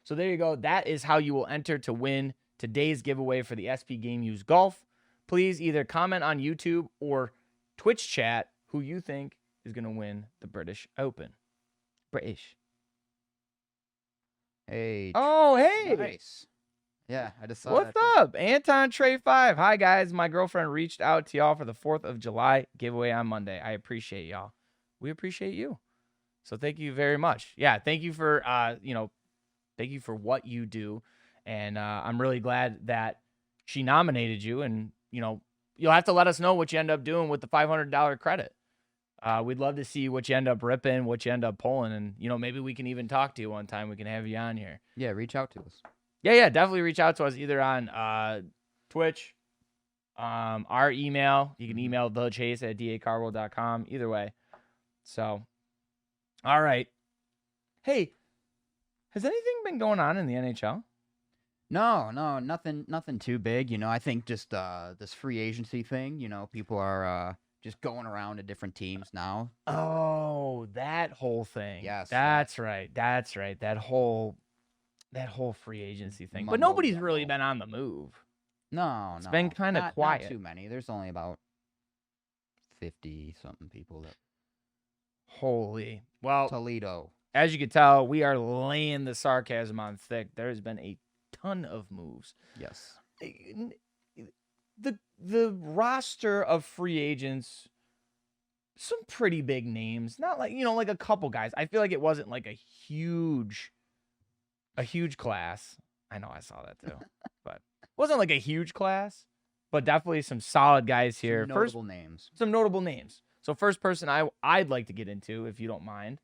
So there you go. That is how you will enter to win today's giveaway for the SP Game Use Golf. Please either comment on YouTube or Twitch chat who you think is going to win the British Open. British. Hey. Oh, hey. Nice. Yeah, I just saw What's that. too. up? Anton Trey 5. Hi, guys. My girlfriend reached out to y'all for the 4th of July giveaway on Monday. I appreciate y'all. We appreciate you. So thank you very much. Yeah, thank you for, thank you for what you do. And I'm really glad that she nominated you. And, you'll have to let us know what you end up doing with the $500 credit. We'd love to see what you end up ripping, what you end up pulling. And, maybe we can even talk to you one time. We can have you on here. Yeah, reach out to us. Yeah, definitely reach out to us either on Twitch, our email. You can email thechase@dacarwell.com. Either way. So, all right. Hey, has anything been going on in the NHL? No, nothing too big. I think just this free agency thing. People are just going around to different teams now. Oh, that whole thing. Yes, That's right. That whole free agency thing. But Mumbo nobody's really jumbo. been on the move. No, It's been kinda Not quiet. too many. There's only about 50-something people that. Holy. Well, Toledo. as you can tell, we are laying the sarcasm on thick. There's been a ton of moves. Yes. The roster of free agents, some pretty big names. Not like, like a couple guys. I feel like it wasn't like a huge class. I know I saw that too. But it wasn't like a huge class, but definitely some solid guys here. Some notable names. Some notable names. So first person I'd like to get into, if you don't mind.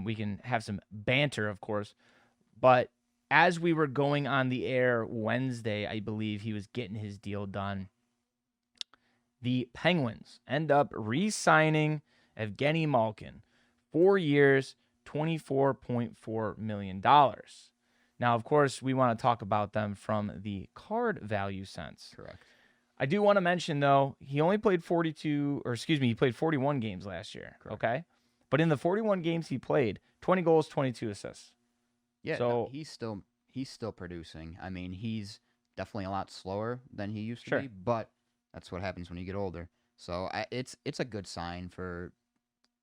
We can have some banter, of course. But as we were going on the air Wednesday, I believe he was getting his deal done. The Penguins end up re-signing Evgeny Malkin. 4 years, $24.4 million. Now, of course, we want to talk about them from the card value sense. Correct. I do want to mention, though, he played 41 games last year. Correct. Okay? But in the 41 games he played, 20 goals, 22 assists. Yeah. So- he's still producing. I mean, he's definitely a lot slower than he used to Sure. be, but that's what happens when you get older. So it's a good sign for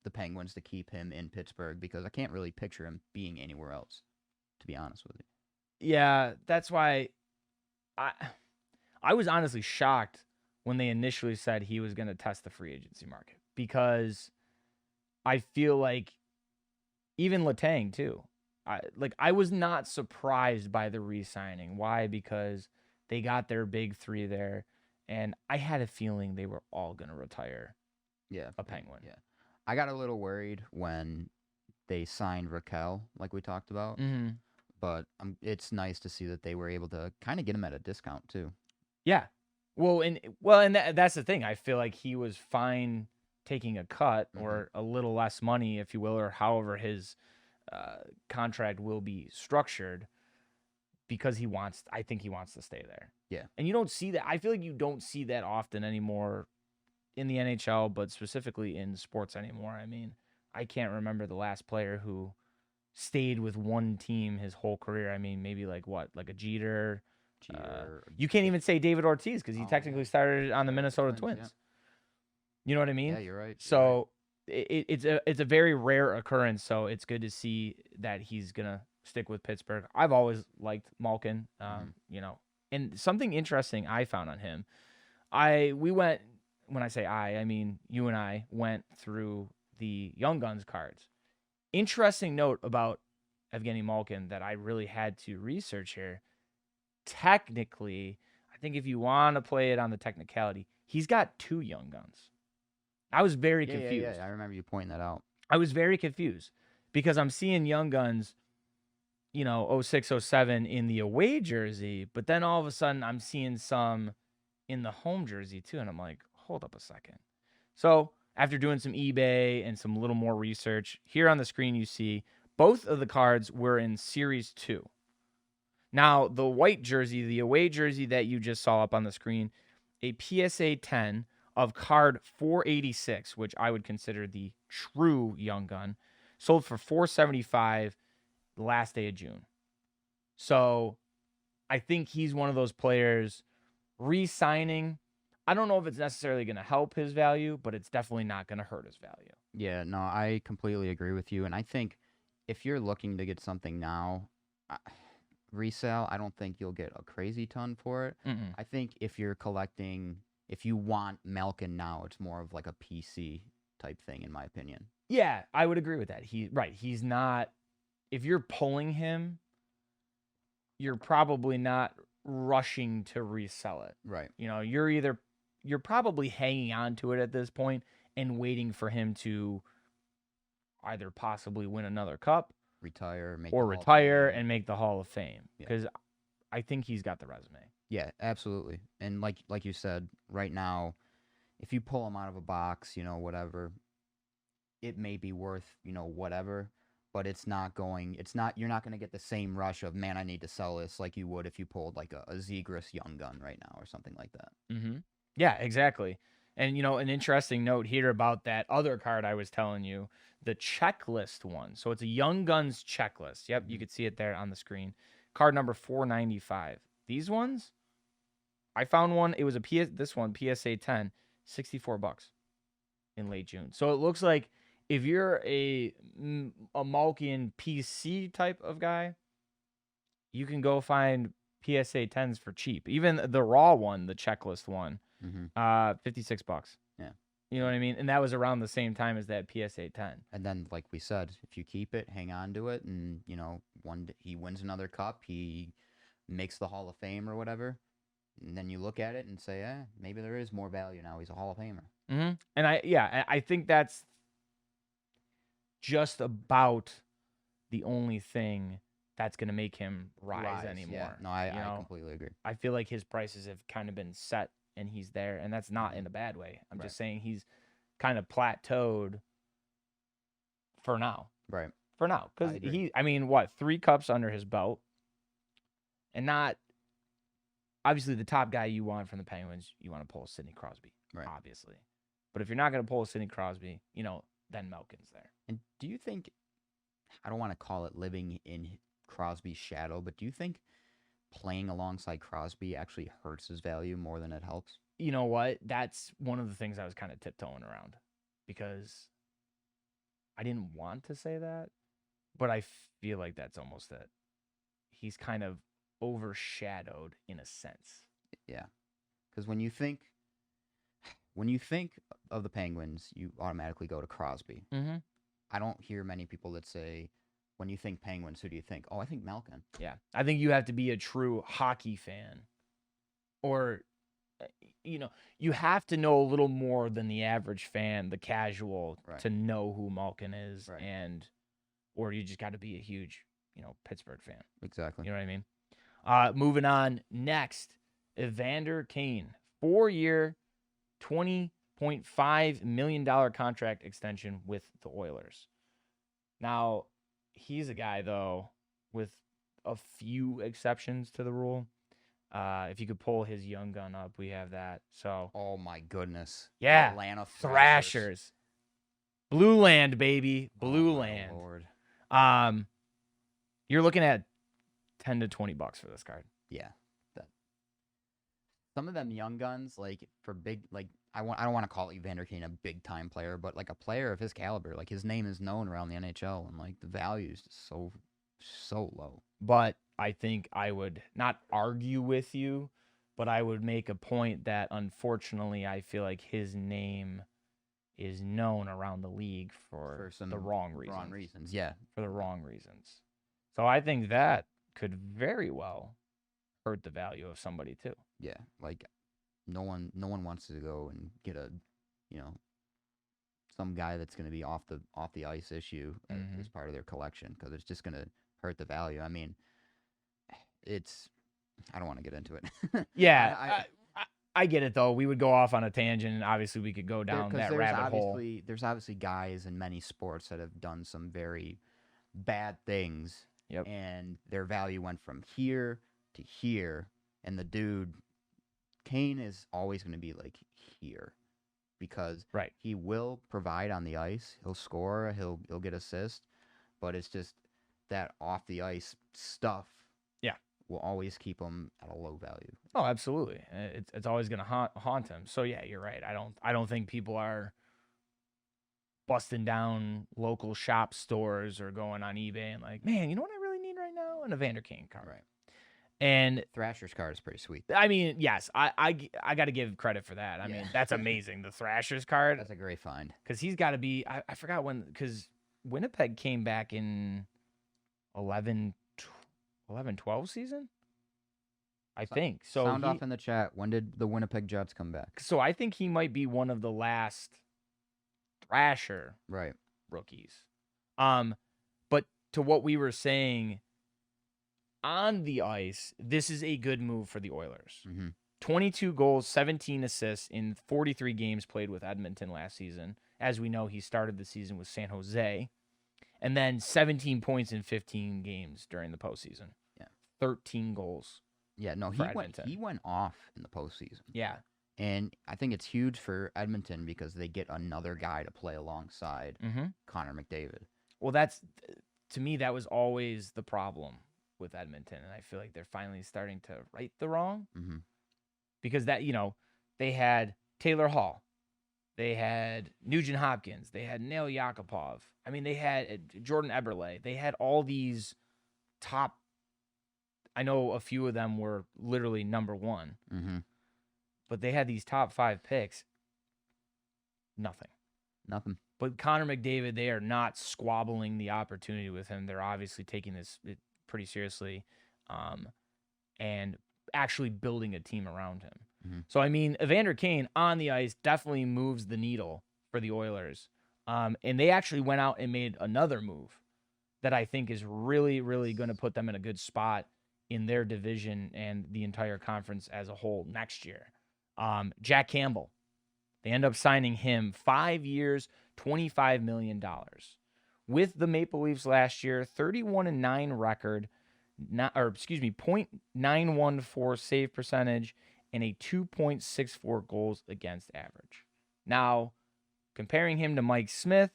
the Penguins to keep him in Pittsburgh because I can't really picture him being anywhere else, to be honest with you. Yeah, that's why I was honestly shocked when they initially said he was going to test the free agency market because I feel like even Letang too. I was not surprised by the re-signing. Why? Because they got their big three there, and I had a feeling they were all going to retire Yeah, a Penguin. yeah. I got a little worried when they signed Raquel, like we talked about. Mm-hmm. But it's nice to see that they were able to kind of get him at a discount too. Yeah. And that's the thing. I feel like he was fine taking a cut or a little less money, if you will, or however his contract will be structured, because I think he wants to stay there. Yeah. And you don't see that. I feel like you don't see that often anymore in the NHL, but specifically in sports anymore. I mean, I can't remember the last player who stayed with one team his whole career. I mean, maybe like a Jeter. You can't even say David Ortiz because he technically started on the Minnesota Twins. Yeah. You know what I mean? Yeah, you're right. So it's a very rare occurrence. So it's good to see that he's gonna stick with Pittsburgh. I've always liked Malkin. You know, and something interesting I found on him. We went, when I say I mean you and I went through the Young Guns cards. Interesting note about Evgeny Malkin that I really had to research here. Technically, I think if you want to play it on the technicality, he's got 2 Young Guns. I was very confused. Yeah, I remember you pointing that out. I was very confused because I'm seeing Young Guns, 06, 07 in the away jersey, but then all of a sudden I'm seeing some in the home jersey too, and I'm like, hold up a second. So after doing some eBay and some little more research, here on the screen you see both of the cards were in Series 2. Now, the white jersey, the away jersey that you just saw up on the screen, a PSA 10 of card 486, which I would consider the true Young Gun, sold for $475 the last day of June. So I think he's one of those players re-signing. I don't know if it's necessarily going to help his value, but it's definitely not going to hurt his value. Yeah, no, I completely agree with you. And I think if you're looking to get something now, resale, I don't think you'll get a crazy ton for it. I think if you're collecting, if you want Malkin now, it's more of like a PC type thing, in my opinion. Yeah, I would agree with that. He's not, if you're pulling him, you're probably not rushing to resell it. Right. You're probably hanging on to it at this point and waiting for him to either possibly win another cup, retire, and make the Hall of Fame, because I think he's got the resume. Yeah, absolutely. And like you said, right now, if you pull him out of a box, whatever, it may be worth, whatever, but you're not going to get the same rush of, man, I need to sell this like you would if you pulled like a Zegras Young Gun right now or something like that. Yeah, exactly. And, an interesting note here about that other card I was telling you, the checklist one. So it's a Young Guns checklist. Yep, you could see it there on the screen. Card number 495. These ones, I found one. It was this one, PSA 10, $64 in late June. So it looks like if you're a Malkin PC type of guy, you can go find PSA 10s for cheap. Even the raw one, the checklist one, $56. Yeah. You know what I mean? And that was around the same time as that PSA 10. And then, like we said, if you keep it, hang on to it, and, he wins another cup, he makes the Hall of Fame or whatever, and then you look at it and say, maybe there is more value now. He's a Hall of Famer. And I think that's just about the only thing that's going to make him rise anymore. Yeah. No, I completely agree. I feel like his prices have kind of been set and he's there, and that's not in a bad way. I'm just saying he's kind of plateaued for now. Right. For now. Because 3 cups under his belt, and not, obviously the top guy you want from the Penguins, you want to pull Sidney Crosby, obviously. But if you're not going to pull Sidney Crosby, then Malkin's there. And do you think, I don't want to call it living in Crosby's shadow, but do you think playing alongside Crosby actually hurts his value more than it helps. You know what? That's one of the things I was kind of tiptoeing around because I didn't want to say that, but I feel like that's almost it. He's kind of overshadowed in a sense. Yeah, because when you think of the Penguins, you automatically go to Crosby. Mm-hmm. I don't hear many people that say, when you think Penguins, who do you think? Oh, I think Malkin. Yeah. I think you have to be a true hockey fan or, you have to know a little more than the average fan, the casual, Right. to know who Malkin is. Right. Or you just got to be a huge, Pittsburgh fan. Exactly. You know what I mean? Moving on. Next, Evander Kane. 4-year, $20.5 million contract extension with the Oilers. Now, he's a guy, though, with a few exceptions to the rule. If you could pull his young gun up, we have that. So, Oh my goodness. yeah, Atlanta Thrashers. Blue Land, baby. Blue Oh, my Land. Lord. You're looking at $10 to $20 for this card. Yeah. Some of them young guns, like for big, like I don't want to call Evander Kane a big time player, but like a player of his caliber, like his name is known around the NHL, and like the value is just so low. But I think I would not argue with you, but I would make a point that unfortunately I feel like his name is known around the league for some the wrong reasons. Wrong reasons, yeah. For the wrong reasons. So I think that could very well hurt the value of somebody too. Yeah, like no one wants to go and get a, some guy that's going to be off the ice issue Mhm. as part of their collection, because it's just going to hurt the value. I mean, I don't want to get into it. Yeah, I get it though. We would go off on a tangent, and obviously we could go down that rabbit hole. There's obviously guys in many sports that have done some very bad things. Yep. And their value went from here to here, and the dude, Kane, is always going to be like here, because Right. he will provide on the ice. He'll score. He'll get assists, but it's just that off the ice stuff. Yeah. Will always keep him at a low value. Oh, absolutely. It's always going to haunt him. So yeah, you're right. I don't think people are busting down local shop stores or going on eBay and like, man, you know what I really need right now? An Evander Kane card. Right. And Thrasher's card is pretty sweet. I mean, yes, I got to give credit for that. I Yeah. mean, that's amazing. The Thrashers card, That's a great find. because he's got to be. I forgot when, because Winnipeg came back in 11-12 season, I think. So Sound off in the chat. When did the Winnipeg Jets come back? So I think he might be one of the last Thrasher Right. rookies. But to what we were saying, on the ice, this is a good move for the Oilers. Mm-hmm. 22 goals, 17 assists in 43 games played with Edmonton last season. As we know, he started the season with San Jose. And then 17 points in 15 games during the postseason. Yeah. 13 goals. Yeah, no, for he went off in the postseason. Yeah. And I think it's huge for Edmonton because they get another guy to play alongside Mm-hmm. Connor McDavid. Well, to me, that was always the problem with Edmonton. And I feel like they're finally starting to right the wrong. Mm-hmm. Because they had Taylor Hall. They had Nugent Hopkins. They had Nail Yakupov. I mean, they had Jordan Eberle. They had all these top. I know a few of them were literally number one. Mm-hmm. But they had these top 5 picks. Nothing. But Connor McDavid, they are not squabbling the opportunity with him. They're obviously taking this pretty seriously, and actually building a team around him. Mm-hmm. So, I mean, Evander Kane on the ice definitely moves the needle for the Oilers. And they actually went out and made another move that I think is really, really going to put them in a good spot in their division and the entire conference as a whole next year. Jack Campbell. They end up signing him 5 years, $25 million. With the Maple Leafs last year, 31-9 record, .914 save percentage, and a 2.64 goals against average. Now, comparing him to Mike Smith,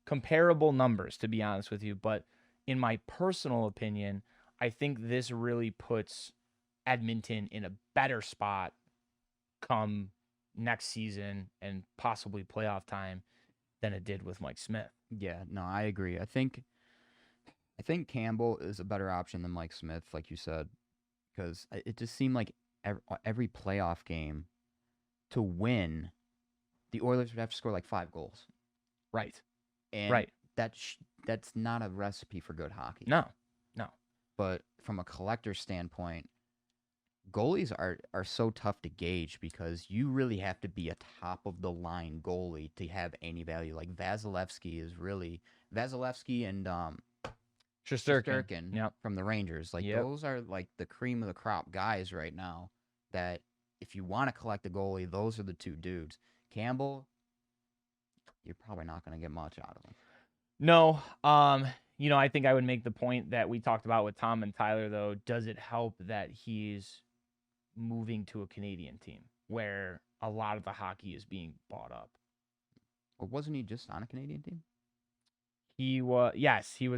comparable numbers, to be honest with you, but in my personal opinion, I think this really puts Edmonton in a better spot come next season and possibly playoff time than it did with Mike Smith. Yeah, no, I agree. I think Campbell is a better option than Mike Smith, like you said, because it just seemed like every playoff game to win, the Oilers would have to score like 5 goals. Right. And Right. that's not a recipe for good hockey. No. But from a collector's standpoint, goalies are so tough to gauge because you really have to be a top of the line goalie to have any value. Like Vasilevsky and Shesterkin Yep. from the Rangers. Like Yep. those are like the cream of the crop guys right now that if you want to collect a goalie, those are the 2 dudes. Campbell, you're probably not going to get much out of him. No. I think I would make the point that we talked about with Tom and Tyler, though. Does it help that he's moving to a Canadian team where a lot of the hockey is being bought up? Or wasn't he just on a Canadian team? He was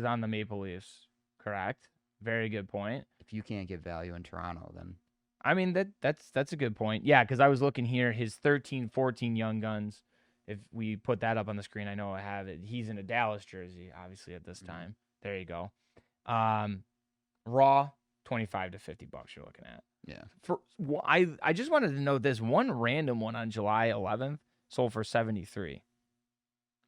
on the Maple Leafs. Correct. Very good point. If you can't get value in Toronto, then I mean, that's a good point. Yeah, because I was looking here, his 13, 14 Young Guns. If we put that up on the screen, I know I have it. He's in a Dallas jersey, obviously, at this time. There you go. Raw, $25 to $50 you're looking at. yeah. I just wanted to note this one random one on July 11th sold for $73.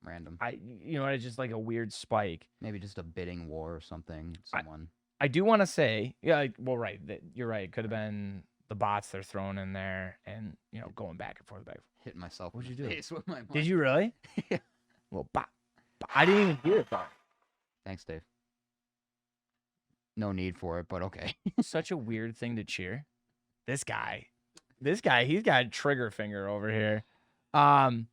Random. It's just like a weird spike. Maybe just a bidding war or something. Someone. I do want to say, right. You're right. It could have been the bots they're throwing in there and, going back and forth. Hitting myself What'd in you the do? face with my mic. Did you really? Yeah. Well, bop. I didn't even hear it, though. Thanks, Dave. No need for it, but okay. Such a weird thing to cheer. This guy, he's got a trigger finger over here. I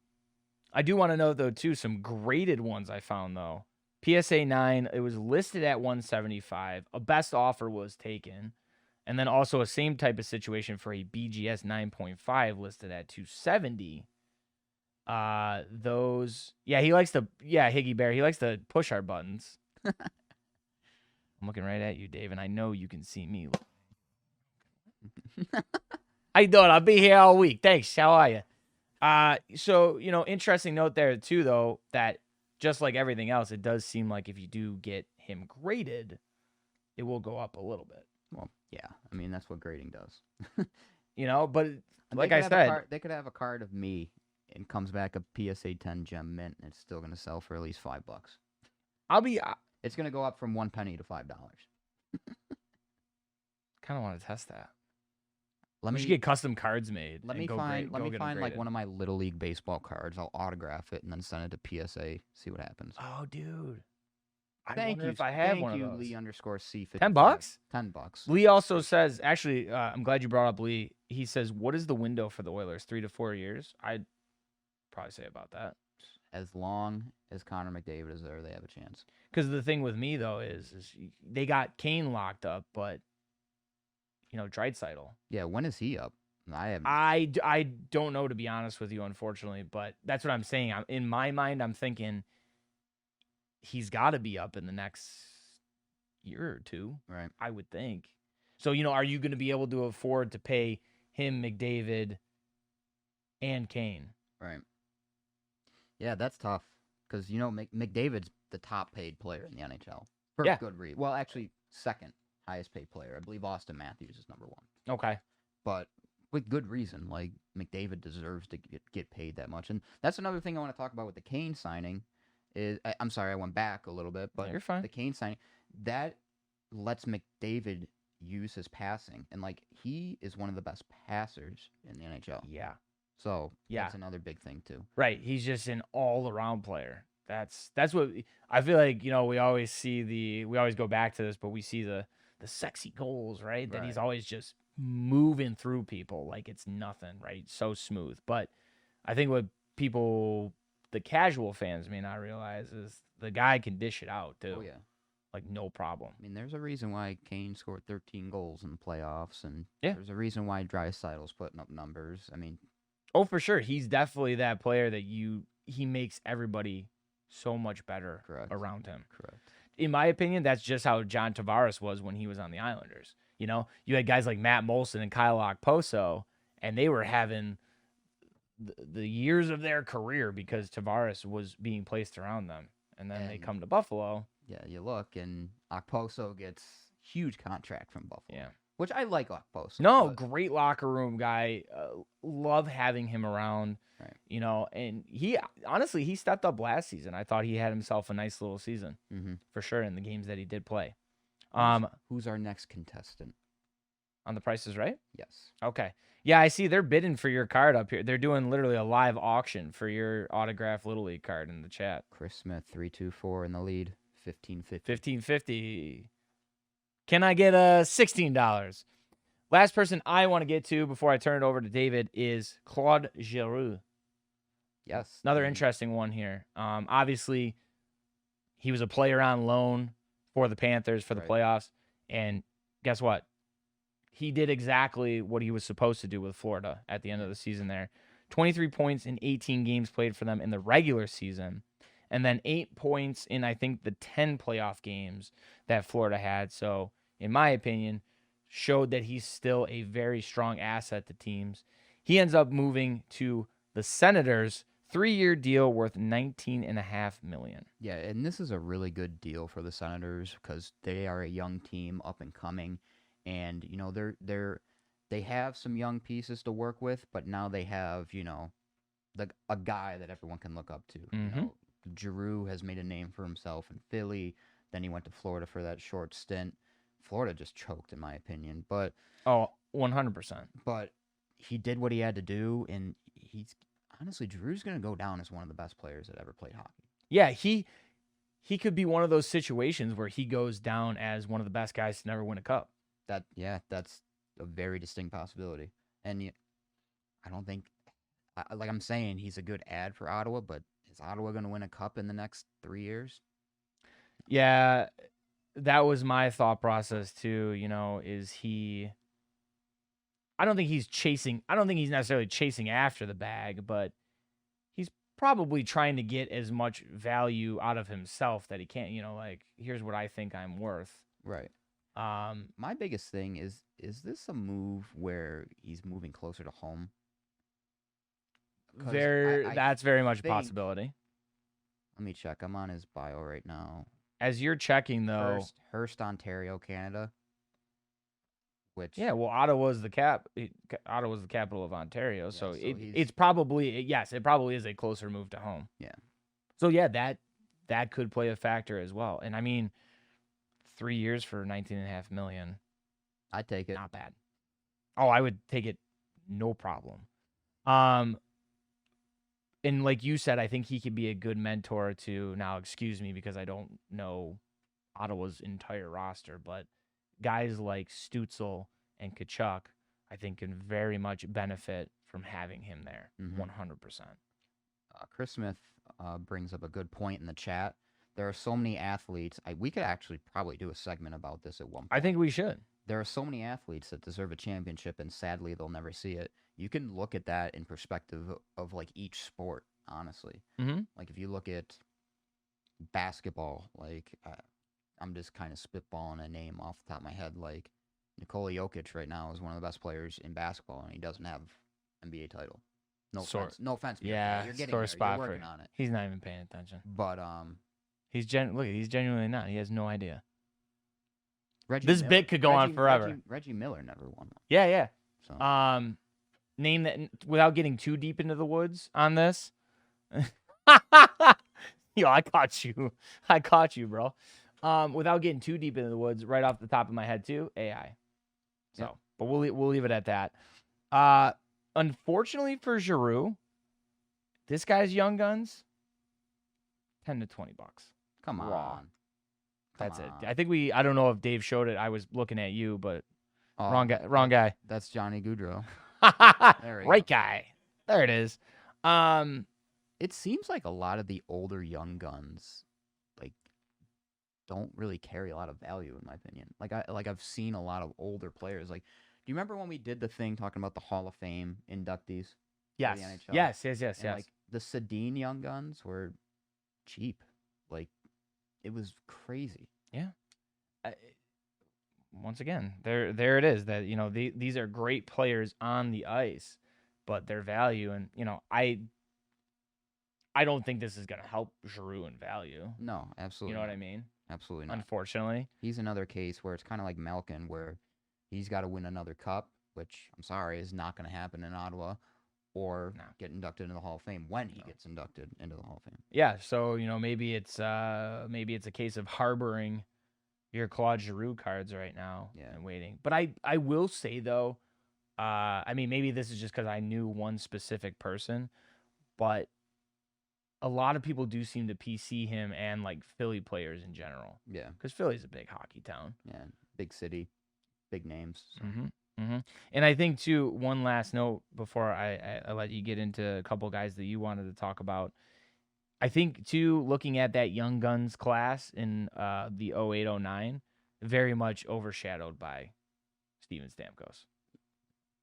do want to know, though, too, some graded ones I found, though. PSA 9, it was listed at 175. A best offer was taken. And then also a same type of situation for a BGS 9.5 listed at 270. Higgy Bear, he likes to push our buttons. I'm looking right at you, Dave, and I know you can see me. How you doing? I'll be here all week. Thanks. How are you? So, interesting note there, too, though, that just like everything else, it does seem like if you do get him graded, it will go up a little bit. Well, yeah. I mean, that's what grading does. But like They I could have said, they could have a card of me and comes back a PSA 10 gem mint, and it's still going to sell for at least $5. It's going to go up from 1 penny to $5. Kind of want to test that. We should get custom cards made. Let me find like one of my Little League baseball cards. I'll autograph it and then send it to PSA. See what happens. Oh, dude. Thank you. If I have Thank one you, of those. Lee_C55. $10? $10. Lee also says, actually, I'm glad you brought up Lee. He says, what is the window for the Oilers? 3 to 4 years? I'd probably say about that. As long as Connor McDavid is there, they have a chance. Because the thing with me, though, is they got Kane locked up, but, Draisaitl. Yeah, when is he up? I don't know, to be honest with you, unfortunately, but that's what I'm saying. In my mind, I'm thinking he's got to be up in the next year or two, right? I would think. So, are you going to be able to afford to pay him, McDavid, and Kane? Right. Yeah, that's tough because, McDavid's the top paid player in the NHL. For good reason. Well, actually, second highest paid player. I believe Austin Matthews is number 1. Okay. But with good reason. Like, McDavid deserves to get paid that much. And that's another thing I want to talk about with the Kane signing. I'm sorry, I went back a little bit, but you're fine. The Kane signing, that lets McDavid use his passing. And, he is one of the best passers in the NHL. Yeah. So, that's another big thing, too. Right. He's just an all-around player. That's what I feel like, we always go back to this, but we see the sexy goals, right? That he's always just moving through people like it's nothing, right? So smooth. But I think what the casual fans may not realize is the guy can dish it out, too. Oh, yeah. Like, no problem. I mean, there's a reason why Kane scored 13 goals in the playoffs, and Yeah. there's a reason why Draisaitl's putting up numbers. I mean, oh, for sure. He's definitely that player that he makes everybody so much better Correct. around him. correct. in my opinion, that's just how John Tavares was when he was on the Islanders. You know, you had guys like Matt Molson and Kyle Okposo, and they were having the years of their career because Tavares was being placed around them. And then they And- come to Buffalo. Yeah, you look, and Okposo gets huge contract from Buffalo. Yeah. Which I like Okposo. No, but- great locker room guy. Love having him around. Right. You know, and he honestly he stepped up last season. I thought he had himself a nice little season for sure in the games that he did play. Who's our next contestant? On The Price is Right? Yes. Okay. Yeah, I see they're bidding for your card up here. They're doing literally a live auction for your autographed Little League card in the chat. Chris Smith, 324 in the lead, 1550. $15.50. Can I get $16? Last person I want to get to before I turn it over to David is Claude Giroux. Yes. Another and interesting one here. Obviously, he was a player on loan for the Panthers for the Right. playoffs. And guess what? He did exactly what he was supposed to do with Florida at the end of the season there. 23 points in 18 games played for them in the regular season. And then 8 points in, I think, the 10 playoff games that Florida had. So, in my opinion, showed that he's still a very strong asset to teams. He ends up moving to the Senators, 3-year deal worth $19.5 million. Yeah, and this is a really good deal for the Senators because they are a young team up and coming, and you know they have some young pieces to work with, but now they have a guy that everyone can look up to. Mhm. You know, Giroux has made a name for himself in Philly. Then he went to Florida for that short stint. Florida just choked, in my opinion, but 100%. he did what he had to do, and he's honestly Giroux's going to go down as one of the best players that ever played hockey. Yeah, he could be one of those situations where he goes down as one of the best guys to never win a cup. That's a very distinct possibility. And I don't think, like I'm saying, he's a good ad for Ottawa, but is Ottawa going to win a cup in the next 3 years? Yeah, that was my thought process too. You know, is he? I don't think he's necessarily chasing after the bag, but he's probably trying to get as much value out of himself that he can. You know, like here's what I think I'm worth. Right. Um, My biggest thing is this a move where he's moving closer to home? 'Cause I that's very much a think- possibility. Let me check. I'm on his bio right now. As you're checking though, Hearst, Ontario, Canada. Which yeah, well, Ottawa's the capital of Ontario, so so it's probably it probably is a closer move to home. Yeah. So yeah, that could play a factor as well. And I mean, 3 years for $19.5 million, I'd take it. not bad. Oh, I would take it, no problem. And like you said, I think he could be a good mentor to. Now, excuse me because I don't know Ottawa's entire roster, but guys like Stützle and Kachuk, I think, can very much benefit from having him there. Mhm. 100%. Chris Smith brings up a good point in the chat. There are so many athletes. We could actually probably do a segment about this at one point. I think we should. There are so many athletes that deserve a championship, and sadly, they'll never see it. You can look at that in perspective of like each sport, honestly. Mm-hmm. Like if you look at basketball, like I'm just kind of spitballing a name off the top of my head. Like Nikola Jokic right now is one of the best players in basketball, and he doesn't have NBA title. No offense. No offense. Yeah, you're getting sore there. spot You're for working on it. He's not even paying attention. But He's genuinely not. He has no idea. Reggie This Miller- bit could go on forever. Reggie Miller never won one. Yeah. So Name that without getting too deep into the woods on this. Yo, I caught you, bro. Without getting too deep into the woods, right off the top of my head too, AI. So, Yep. but we'll leave it at that. Unfortunately for Giroux, this guy's young guns, $10 to $20. come raw. on. That's Come it. on. I don't know if Dave showed it. I was looking at you, but Oh, wrong guy. That's Johnny Goudreau. There we Right go. guy. There it is. It seems like a lot of the older young guns, like, don't really carry a lot of value, in my opinion. I've seen a lot of older players. Like, do you remember when we did the thing talking about the Hall of Fame inductees? Yes. the NHL. Yes. And like the Sedin young guns were cheap. Like it was crazy. Once again, there it is that, these are great players on the ice, but their value, and, I don't think this is going to help Giroux in value. No, absolutely. You know what not. I mean? Absolutely not. Unfortunately. He's another case where it's kind of like Malkin, where he's got to win another cup, which I'm sorry is not going to happen in Ottawa, or get inducted into the Hall of Fame when he gets inducted into the Hall of Fame. Yeah, so maybe it's a case of harboring your Claude Giroux cards right now and waiting. But I will say though, I mean, maybe this is just because I knew one specific person, but a lot of people do seem to PC him and like Philly players in general. Yeah, because Philly's a big hockey town. Yeah, big city, big names. So. And I think too, one last note before I let you get into a couple guys that you wanted to talk about. I think too, looking at that Young Guns class in the 08-09, very much overshadowed by Steven Stamkos.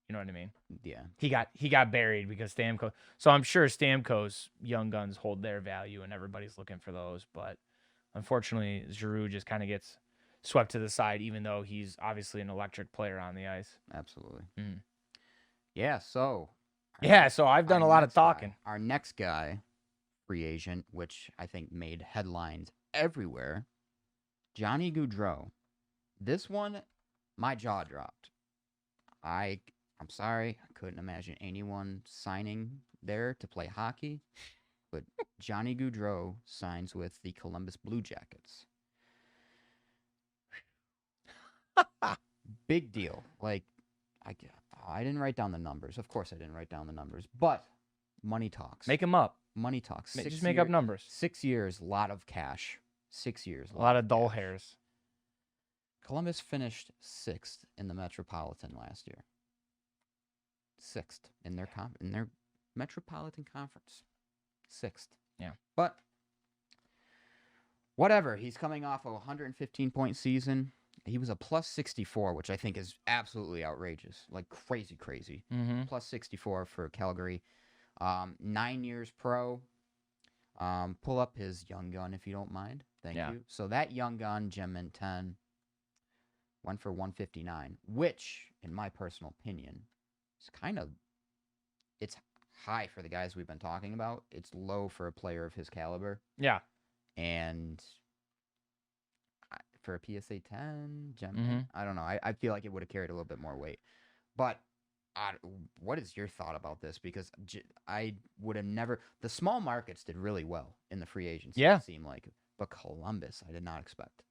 You know what I mean? Yeah. He got buried because Stamkos. So I'm sure Stamkos Young Guns hold their value and everybody's looking for those. But unfortunately, Giroux just kind of gets swept to the side, even though he's obviously an electric player on the ice. Absolutely. Mm. Yeah. So. So I've done a lot of talking. Our next guy, free agent, which I think made headlines everywhere, Johnny Goudreau. This one, my jaw dropped. I'm sorry, I couldn't imagine anyone signing there to play hockey, but Johnny Goudreau signs with the Columbus Blue Jackets. Big deal. Like, I didn't write down the numbers. Of course I didn't write down the numbers, but money talks. Make them up. Money talks. Just make up numbers. 6 years, lot of cash. 6 years. A lot of dull hairs. Columbus finished 6th in the Metropolitan last year. 6th in their Metropolitan Conference. 6th. Yeah. But whatever. He's coming off a 115-point season. He was a plus 64, which I think is absolutely outrageous. Like crazy. Mm-hmm. Plus 64 for Calgary. 9 years pro. Pull up his Young Gun if you don't mind. Thank you. So that Young Gun, Gem Mint 10, went for 159, which, in my personal opinion, is it's high for the guys we've been talking about. It's low for a player of his caliber. Yeah. And for a PSA 10, Gem Mint, I don't know. I feel like it would have carried a little bit more weight. But what is your thought about this? Because I would have never... The small markets did really well in the free agency, it seemed like. But Columbus, I did not expect.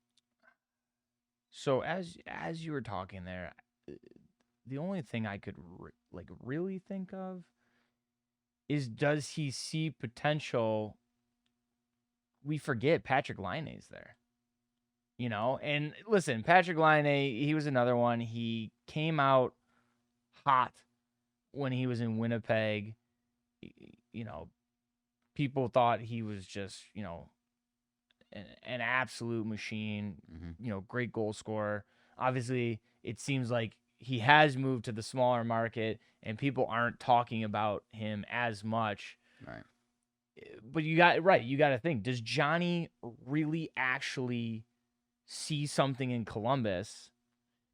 So as you were talking there, the only thing I could really think of is, does he see potential? We forget Patrick Laine's there, and listen, Patrick Laine, he was another one. He came out hot when he was in Winnipeg. People thought he was just, an absolute machine, great goal scorer. Obviously, it seems like he has moved to the smaller market and people aren't talking about him as much. Right. But you got to think, does Johnny really actually see something in Columbus?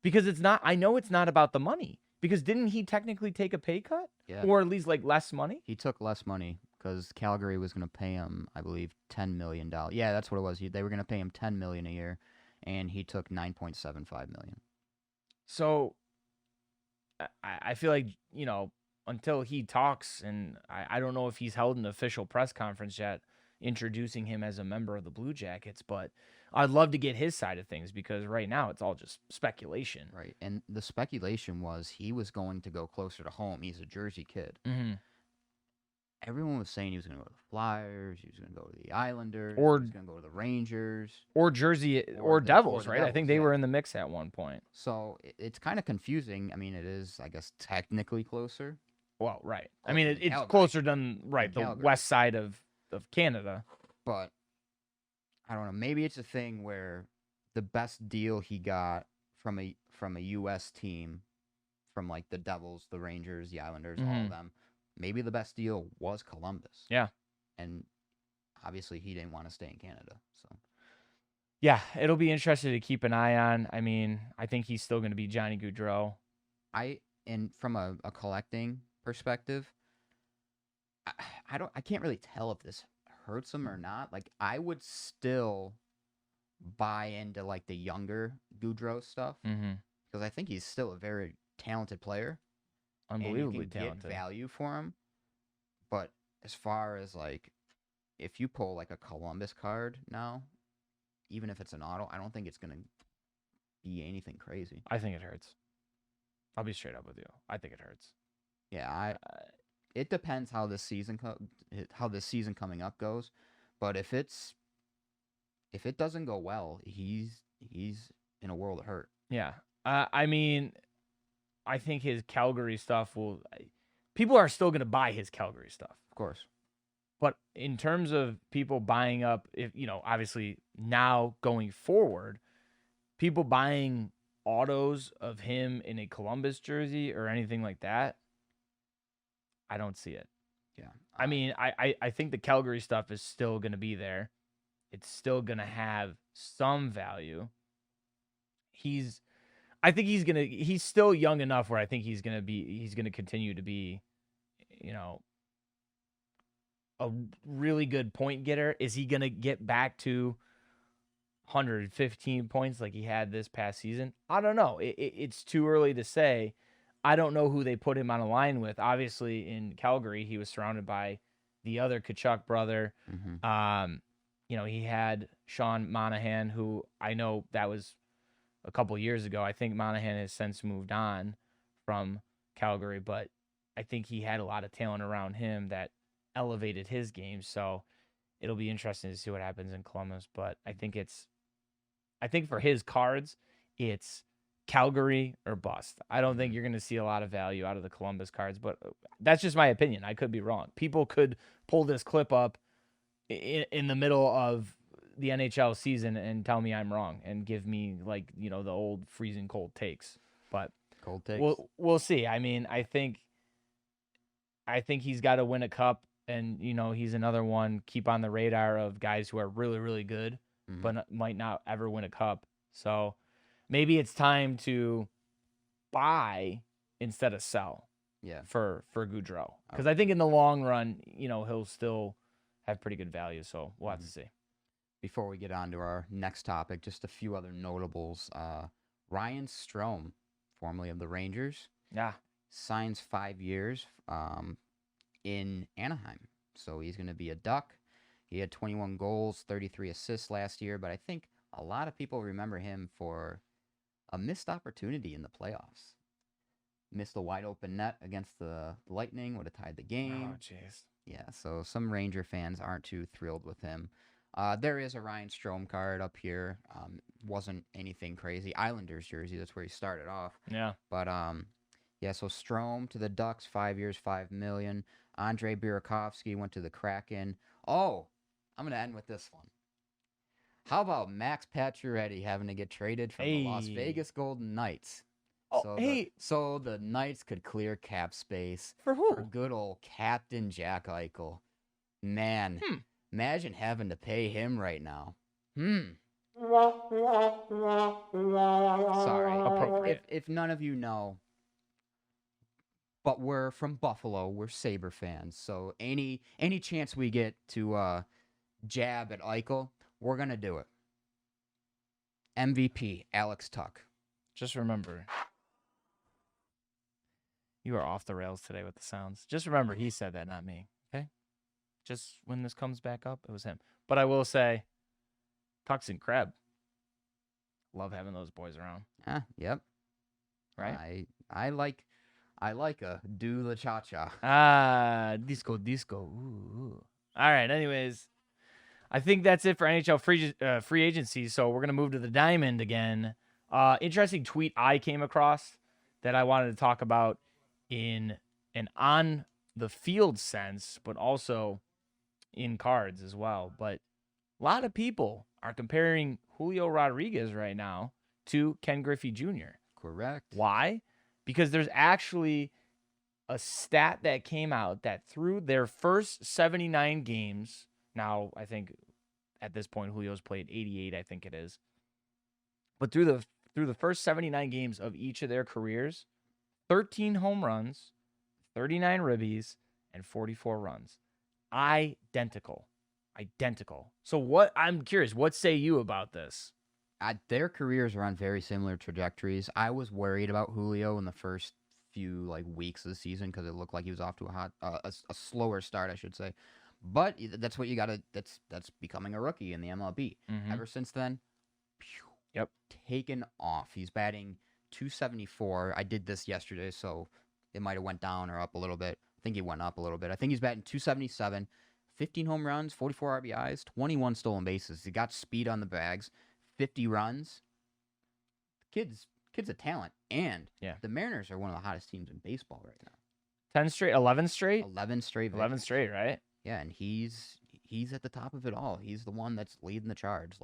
Because I know it's not about the money. Because didn't he technically take a pay cut? Yeah. Or at least less money? He took less money because Calgary was going to pay him, I believe, $10 million. Yeah, that's what it was. They were going to pay him $10 million a year, and he took $9.75 million. So I feel like, until he talks, and I don't know if he's held an official press conference yet introducing him as a member of the Blue Jackets, but I'd love to get his side of things because right now it's all just speculation. Right, and the speculation was he was going to go closer to home. He's a Jersey kid. Mm-hmm. Everyone was saying he was going to go to the Flyers, he was going to go to the Islanders, or he was going to go to the Rangers. Or Jersey, or Devils, right? Devils, I think they were in the mix at one point. So it's kind of confusing. I mean, it is, I guess, technically closer. Well, right. Closer I mean, to it's Calgary. closer than, the Calgary. west side of Canada. But, I don't know, maybe it's a thing where the best deal he got from a U.S. team, from the Devils, the Rangers, the Islanders, all of them, maybe the best deal was Columbus. Yeah. And obviously he didn't want to stay in Canada. So Yeah, it'll be interesting to keep an eye on. I mean, I think he's still going to be Johnny Goudreau. And from a collecting perspective, I can't really tell if this hurts him or not. Like, I would still buy into like the younger Goudreau stuff Mm-hmm. because I think he's still a very talented player. Unbelievably and you can talented. get value for him. But as far as like, if you pull like a Columbus card now, even if it's an auto, I don't think it's gonna be anything crazy. I think it hurts. I'll be straight up with you. I think it hurts. Yeah, it depends how this season coming up goes, but if it doesn't go well, he's in a world of hurt. Yeah. I mean, I think his Calgary stuff will. People are still going to buy his Calgary stuff. Of course. But in terms of people buying up, if obviously now going forward, people buying autos of him in a Columbus jersey or anything like that, I don't see it. Yeah. I mean, I think the Calgary stuff is still going to be there. It's still going to have some value. I think he's still young enough where I think he's going to continue to be, a really good point getter. Is he going to get back to 115 points like he had this past season? I don't know. It's too early to say. I don't know who they put him on a line with. Obviously, in Calgary, he was surrounded by the other Kachuk brother. Mm-hmm. He had Sean Monahan, who I know that was a couple years ago. I think Monahan has since moved on from Calgary, but I think he had a lot of talent around him that elevated his game. So it'll be interesting to see what happens in Columbus. But I think for his cards, it's Calgary or bust. I don't think you're going to see a lot of value out of the Columbus cards, but that's just my opinion. I could be wrong. People could pull this clip up in the middle of the NHL season and tell me I'm wrong and give me the old freezing cold takes. But Cold takes. we'll see. I mean, I think he's got to win a cup, and he's another one. Keep on the radar of guys who are really, really good, Mhm. but might not ever win a cup. So maybe it's time to buy instead of sell. Yeah. For Goudreau, because I think in the long run, he'll still have pretty good value. So we'll have to see. Before we get on to our next topic, just a few other notables. Ryan Strome, formerly of the Rangers, Yeah. signs 5 years in Anaheim. So he's going to be a Duck. He had 21 goals, 33 assists last year, but I think a lot of people remember him for a missed opportunity in the playoffs. Missed a wide open net against the Lightning, would have tied the game. Oh, jeez. Yeah, so some Ranger fans aren't too thrilled with him. There is a Ryan Strome card up here. Wasn't anything crazy. Islanders jersey, that's where he started off. Yeah. But yeah, so Strome to the Ducks, 5 years, $5 million. Andre Burakovsky went to the Kraken. Oh, I'm gonna end with this one. How about Max Pacioretty having to get traded from the Las Hey. Vegas Golden Knights? Oh, so hey. so the Knights could clear cap space For who? for good old Captain Jack Eichel. Man, imagine having to pay him right now. Sorry. Appropriate. If none of you know, but we're from Buffalo, we're Sabre fans. So any chance we get to jab at Eichel, we're gonna do it. MVP Alex Tuck. Just remember, you are off the rails today with the sounds. Just remember, he said that, not me. Okay. Just when this comes back up, it was him. But I will say, Tucks and Kreb. Love having those boys around. Yep. Right? I like a do the cha cha. Disco. Ooh. All right. Anyways, I think that's it for NHL free agency. So we're gonna move to the Diamond again. Interesting tweet I came across that I wanted to talk about in an on the field sense, but also in cards as well. But a lot of people are comparing Julio Rodriguez right now to Ken Griffey Jr. Correct. Why? Because there's actually a stat that came out that through their first 79 games, now I think at this point. Julio's played 88, I think it is. But through the first 79 games of each of their careers, 13 home runs, 39 ribbies, and 44 runs. Identical. So I'm curious, what say you about this? Their careers are on very similar trajectories. I was worried about Julio in the first few weeks of the season because it looked like he was off to a slower start, I should say. But that's what you got to. That's becoming a rookie in the MLB. Mhm. Ever since then, Yep. taken off. He's batting 274. I did this yesterday, so it might have went down or up a little bit. I think he went up a little bit. I think he's batting 277, 15 home runs, 44 RBIs, 21 stolen bases. He got speed on the bags, 50 runs. Kid's a talent, and the Mariners are one of the hottest teams in baseball right now. 10 straight, 11 straight? 11 straight. 11 straight, right? Yeah, and he's at the top of it all. He's the one that's leading the charge.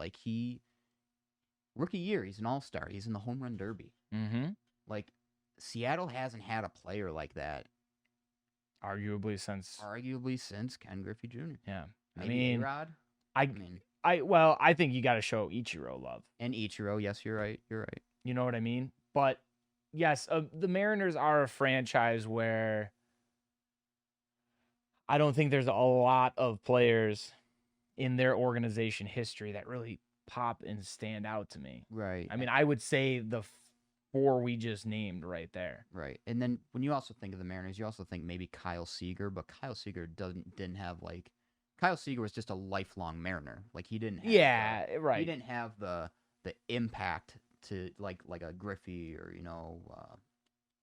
Rookie year, he's an all-star. He's in the home run derby. Mm-hmm. Seattle hasn't had a player like that. Arguably since Ken Griffey Jr. Yeah. Maybe A-Rod. I think you got to show Ichiro love. And Ichiro, yes, you're right. You know what I mean? But yes, the Mariners are a franchise where I don't think there's a lot of players in their organization history that really pop and stand out to me. Right. I mean, I would say the 4 we just named right there. Right. And then when you also think of the Mariners, you also think maybe Kyle Seager, but Kyle Seager didn't have Kyle Seager was just a lifelong Mariner. He didn't have right. He didn't have the impact to like a Griffey or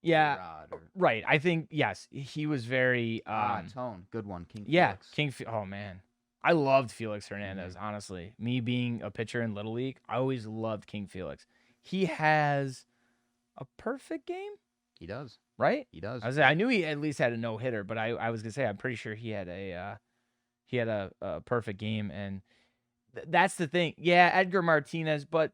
A-Rod or, right. I think yes, he was very Tone, good one, King. Yeah, Felix. Oh man, I loved Felix Hernandez. Honestly, me being a pitcher in Little League, I always loved King Felix. He has a perfect game. He does, right? He does. I knew he at least had a no hitter, but I was gonna say I'm pretty sure he had a perfect game, and that's the thing. Yeah, Edgar Martinez, but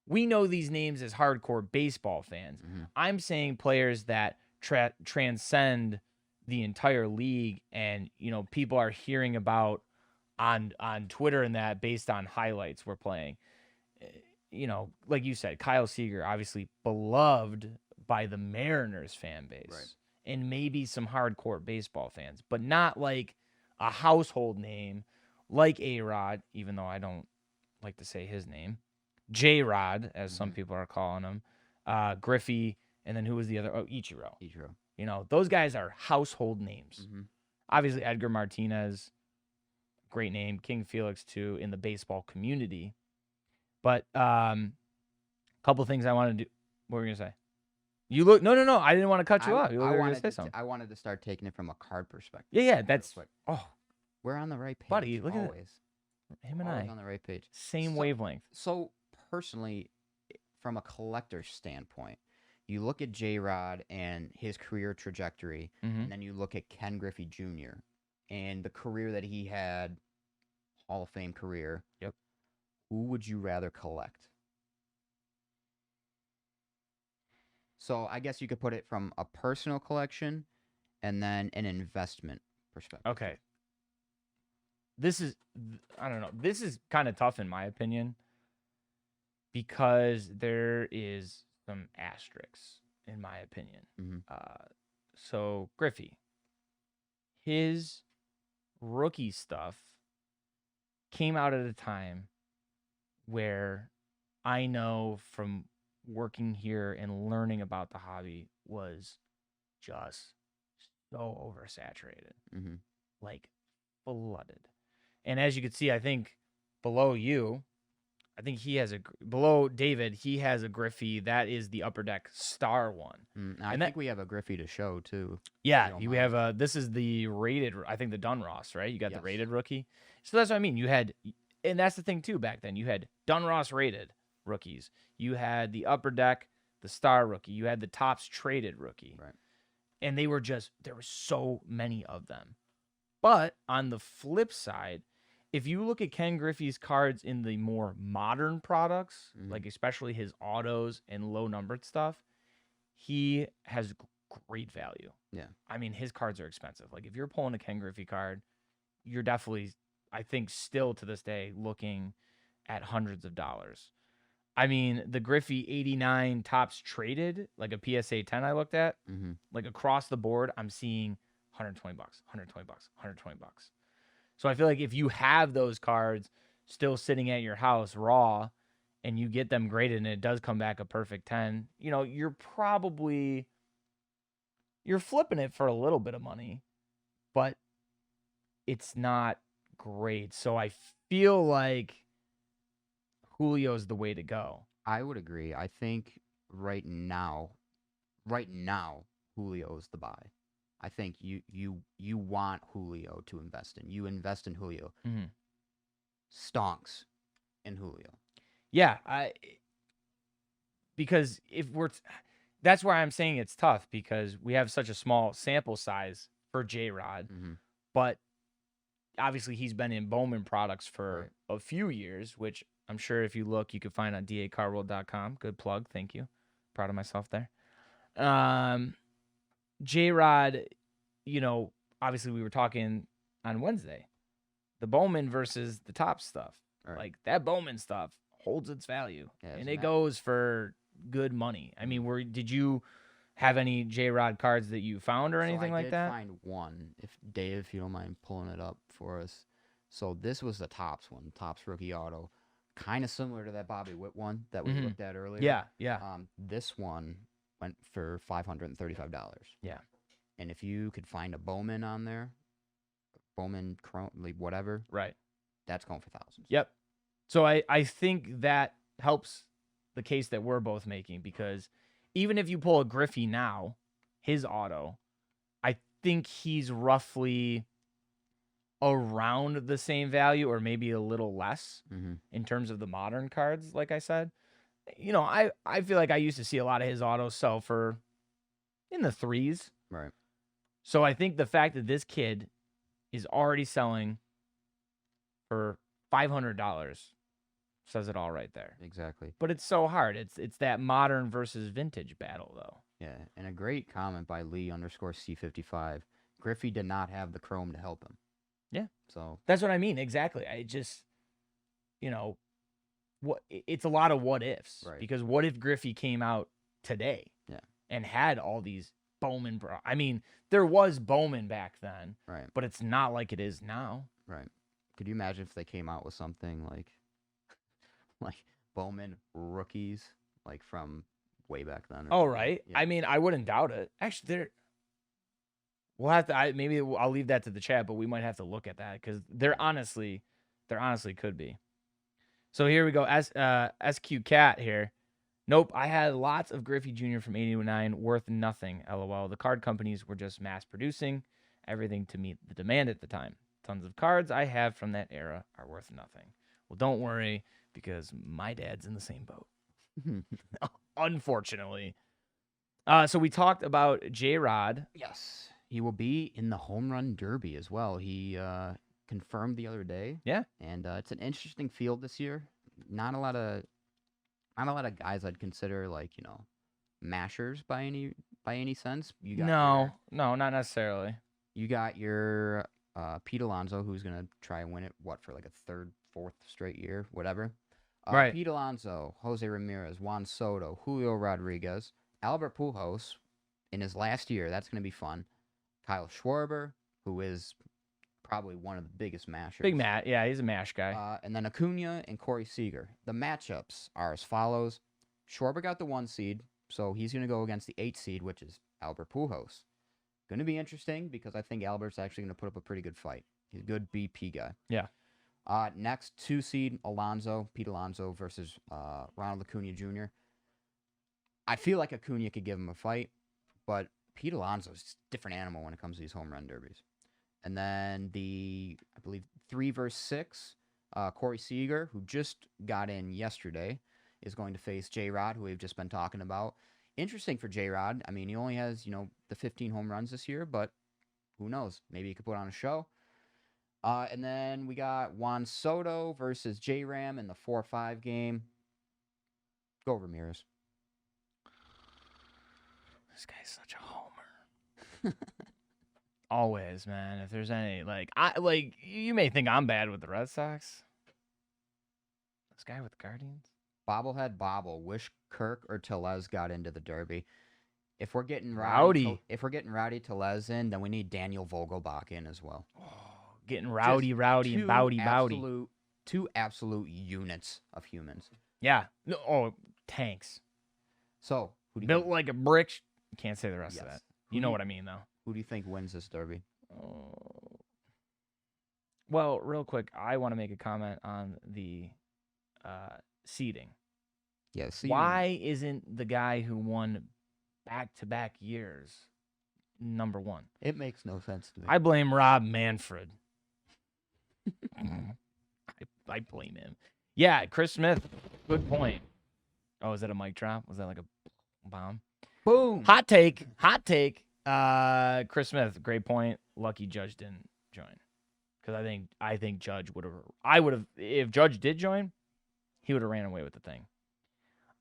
we know these names as hardcore baseball fans. Mm-hmm. I'm saying players that transcend the entire league, and people are hearing about on Twitter and that based on highlights we're playing. Like you said, Kyle Seager, obviously beloved by the Mariners fan base, right, and maybe some hardcore baseball fans, but not like a household name like A-Rod, even though I don't like to say his name. J-Rod, as some people are calling him, Griffey, and then who was the other? Oh, Ichiro. Those guys are household names. Mm-hmm. Obviously, Edgar Martinez, great name. King Felix, too, in the baseball community. But a couple things I wanted to do. What were you going to say? You look. No. I didn't want to cut you off. You were going to say something. I wanted to start taking it from a card perspective. Yeah. That's. Oh, we're on the right page, buddy. Look always. At him and I on the right page. Same wavelength. So personally, from a collector standpoint, you look at J-Rod and his career trajectory, and then you look at Ken Griffey Jr. and the career that he had, Hall of Fame career. Yep. Who would you rather collect? So I guess you could put it from a personal collection and then an investment perspective. Okay. I don't know. This is kind of tough in my opinion because there is some asterisks in my opinion. So Griffey, his rookie stuff came out at a time where I know from working here and learning about the hobby was just so oversaturated, flooded. And as you can see, I think below you, below David, he has a Griffey. That is the Upper Deck Star one. I think we have a Griffey to show too. Yeah, we have this is the rated, I think the Dunross, right? You got the rated rookie. So that's what I mean. You had, and that's the thing too, back then. You had Dunross rated rookies. You had the Upper Deck, the Star rookie. You had the Topps traded rookie. Right. And there were so many of them. But on the flip side, if you look at Ken Griffey's cards in the more modern products, like especially his autos and low numbered stuff, he has great value. Yeah. I mean, his cards are expensive. Like if you're pulling a Ken Griffey card, you're definitely I think still to this day looking at hundreds of dollars. I mean, the Griffey 89 tops traded, like a PSA 10 I looked at, Mm-hmm. like across the board, I'm seeing $120, $120, $120. So I feel like if you have those cards still sitting at your house raw and you get them graded and it does come back a perfect 10, you know, you're flipping it for a little bit of money, but it's not great. So I feel like Julio's the way to go. I would agree. I think right now, Julio's the buy. I think you want Julio to invest in. You invest in Julio. Mm-hmm. Stonks in Julio. Yeah, because that's why I'm saying it's tough, because we have such a small sample size for J-Rod, Mm-hmm. but obviously he's been in Bowman products for a few years, which I'm sure if you look, you can find on dacarworld.com. Good plug. Thank you. Proud of myself there. J-Rod, you know, obviously we were talking on Wednesday, the Bowman versus the top stuff. Right. Like that Bowman stuff holds its value, Yeah, and it's it ma- goes for good money. I mean, did you have any J-Rod cards that you found or anything like that? I did find one. If Dave, if you don't mind pulling it up for us. So this was the Topps one, Topps rookie auto, kind of similar to that Bobby Witt one that we looked at earlier. Yeah, yeah. This one went for $535. Yeah. And if you could find a Bowman on there, Bowman Chrome, like whatever, Right. that's going for thousands. Yep. So I think that helps the case that we're both making, because even if you pull a Griffey now, his auto, I think he's roughly around the same value or maybe a little less in terms of the modern cards, like I said. You know, I feel like I used to see a lot of his autos sell for in the threes. Right. So I think the fact that this kid is already selling for $500 says it all right there. Exactly. But it's so hard. It's that modern versus vintage battle, though. Yeah. And a great comment by Lee_C55. Griffey did not have the chrome to help him. Yeah. So that's what I mean. Exactly. I just, you know, it's a lot of what ifs. Right. Because what if Griffey came out today and had all these Bowman, I mean, there was Bowman back then, right. but it's not like it is now. Right. Could you imagine if they came out with something like Bowman rookies, like from way back then? Oh, right. Yeah. I mean, I wouldn't doubt it. Actually, we'll have to. Maybe I'll leave that to the chat, but we might have to look at that, because there honestly could be. So here we go. SQ Cat here. Nope, I had lots of Griffey Jr. from 89 worth nothing. LOL. The card companies were just mass producing everything to meet the demand at the time. Tons of cards I have from that era are worth nothing. Well, don't worry, because my dad's in the same boat. Unfortunately. So we talked about J-Rod. Yes. He will be in the home run derby as well. He confirmed the other day. Yeah. And it's an interesting field this year. Not a lot of guys I'd consider, like, you know, mashers by any sense. You got No, not necessarily. You got your Pete Alonso, who's gonna try and win it, for like a third, fourth straight year, whatever. Right. Pete Alonso, Jose Ramirez, Juan Soto, Julio Rodriguez, Albert Pujols in his last year. That's gonna be fun. Kyle Schwarber, who is probably one of the biggest mashers. Big Matt, yeah, he's a mash guy. And then Acuna and Corey Seager. The matchups are as follows. Schwarber got the 1 seed, so he's going to go against the 8 seed, which is Albert Pujols. Going to be interesting, because I think Albert's actually going to put up a pretty good fight. He's a good BP guy. Yeah. Next, 2 seed, Pete Alonso versus Ronald Acuna Jr. I feel like Acuna could give him a fight, but Pete Alonso's a different animal when it comes to these home run derbies. And then I believe 3 versus 6, Corey Seager, who just got in yesterday, is going to face J-Rod, who we've just been talking about. Interesting for J-Rod. I mean, he only has, the 15 home runs this year, but who knows? Maybe he could put on a show. And then we got Juan Soto versus J-Ram in the 4-5 game. Go Ramirez. This guy's such a homer. Always, man. If there's any you may think I'm bad with the Red Sox. This guy with Guardians. Bobblehead Bobble. Wish Kirk or Tellez got into the Derby. If we're getting Rowdy. if we're getting Rowdy Tellez in, then we need Daniel Vogelbach in as well. Getting rowdy, and bowdy. Two absolute units of humans. Yeah. No, tanks. So who do you Built think? like a brick. Can't say the rest of Yes. that. Who You do know you- what I mean, though. Who do you think wins this Derby? Well, real quick, I want to make a comment on the seeding. Yeah. See, Why isn't the guy who won back-to-back years number one? it makes no sense to me. I blame Rob Manfred. I blame him. Yeah, Chris Smith. Good point. Oh, is that a mic drop? Was that like a bomb? Boom. Hot take. Chris Smith. Great point. Lucky Judge didn't join because I think Judge would have. I would have if Judge did join. He would have ran away with the thing.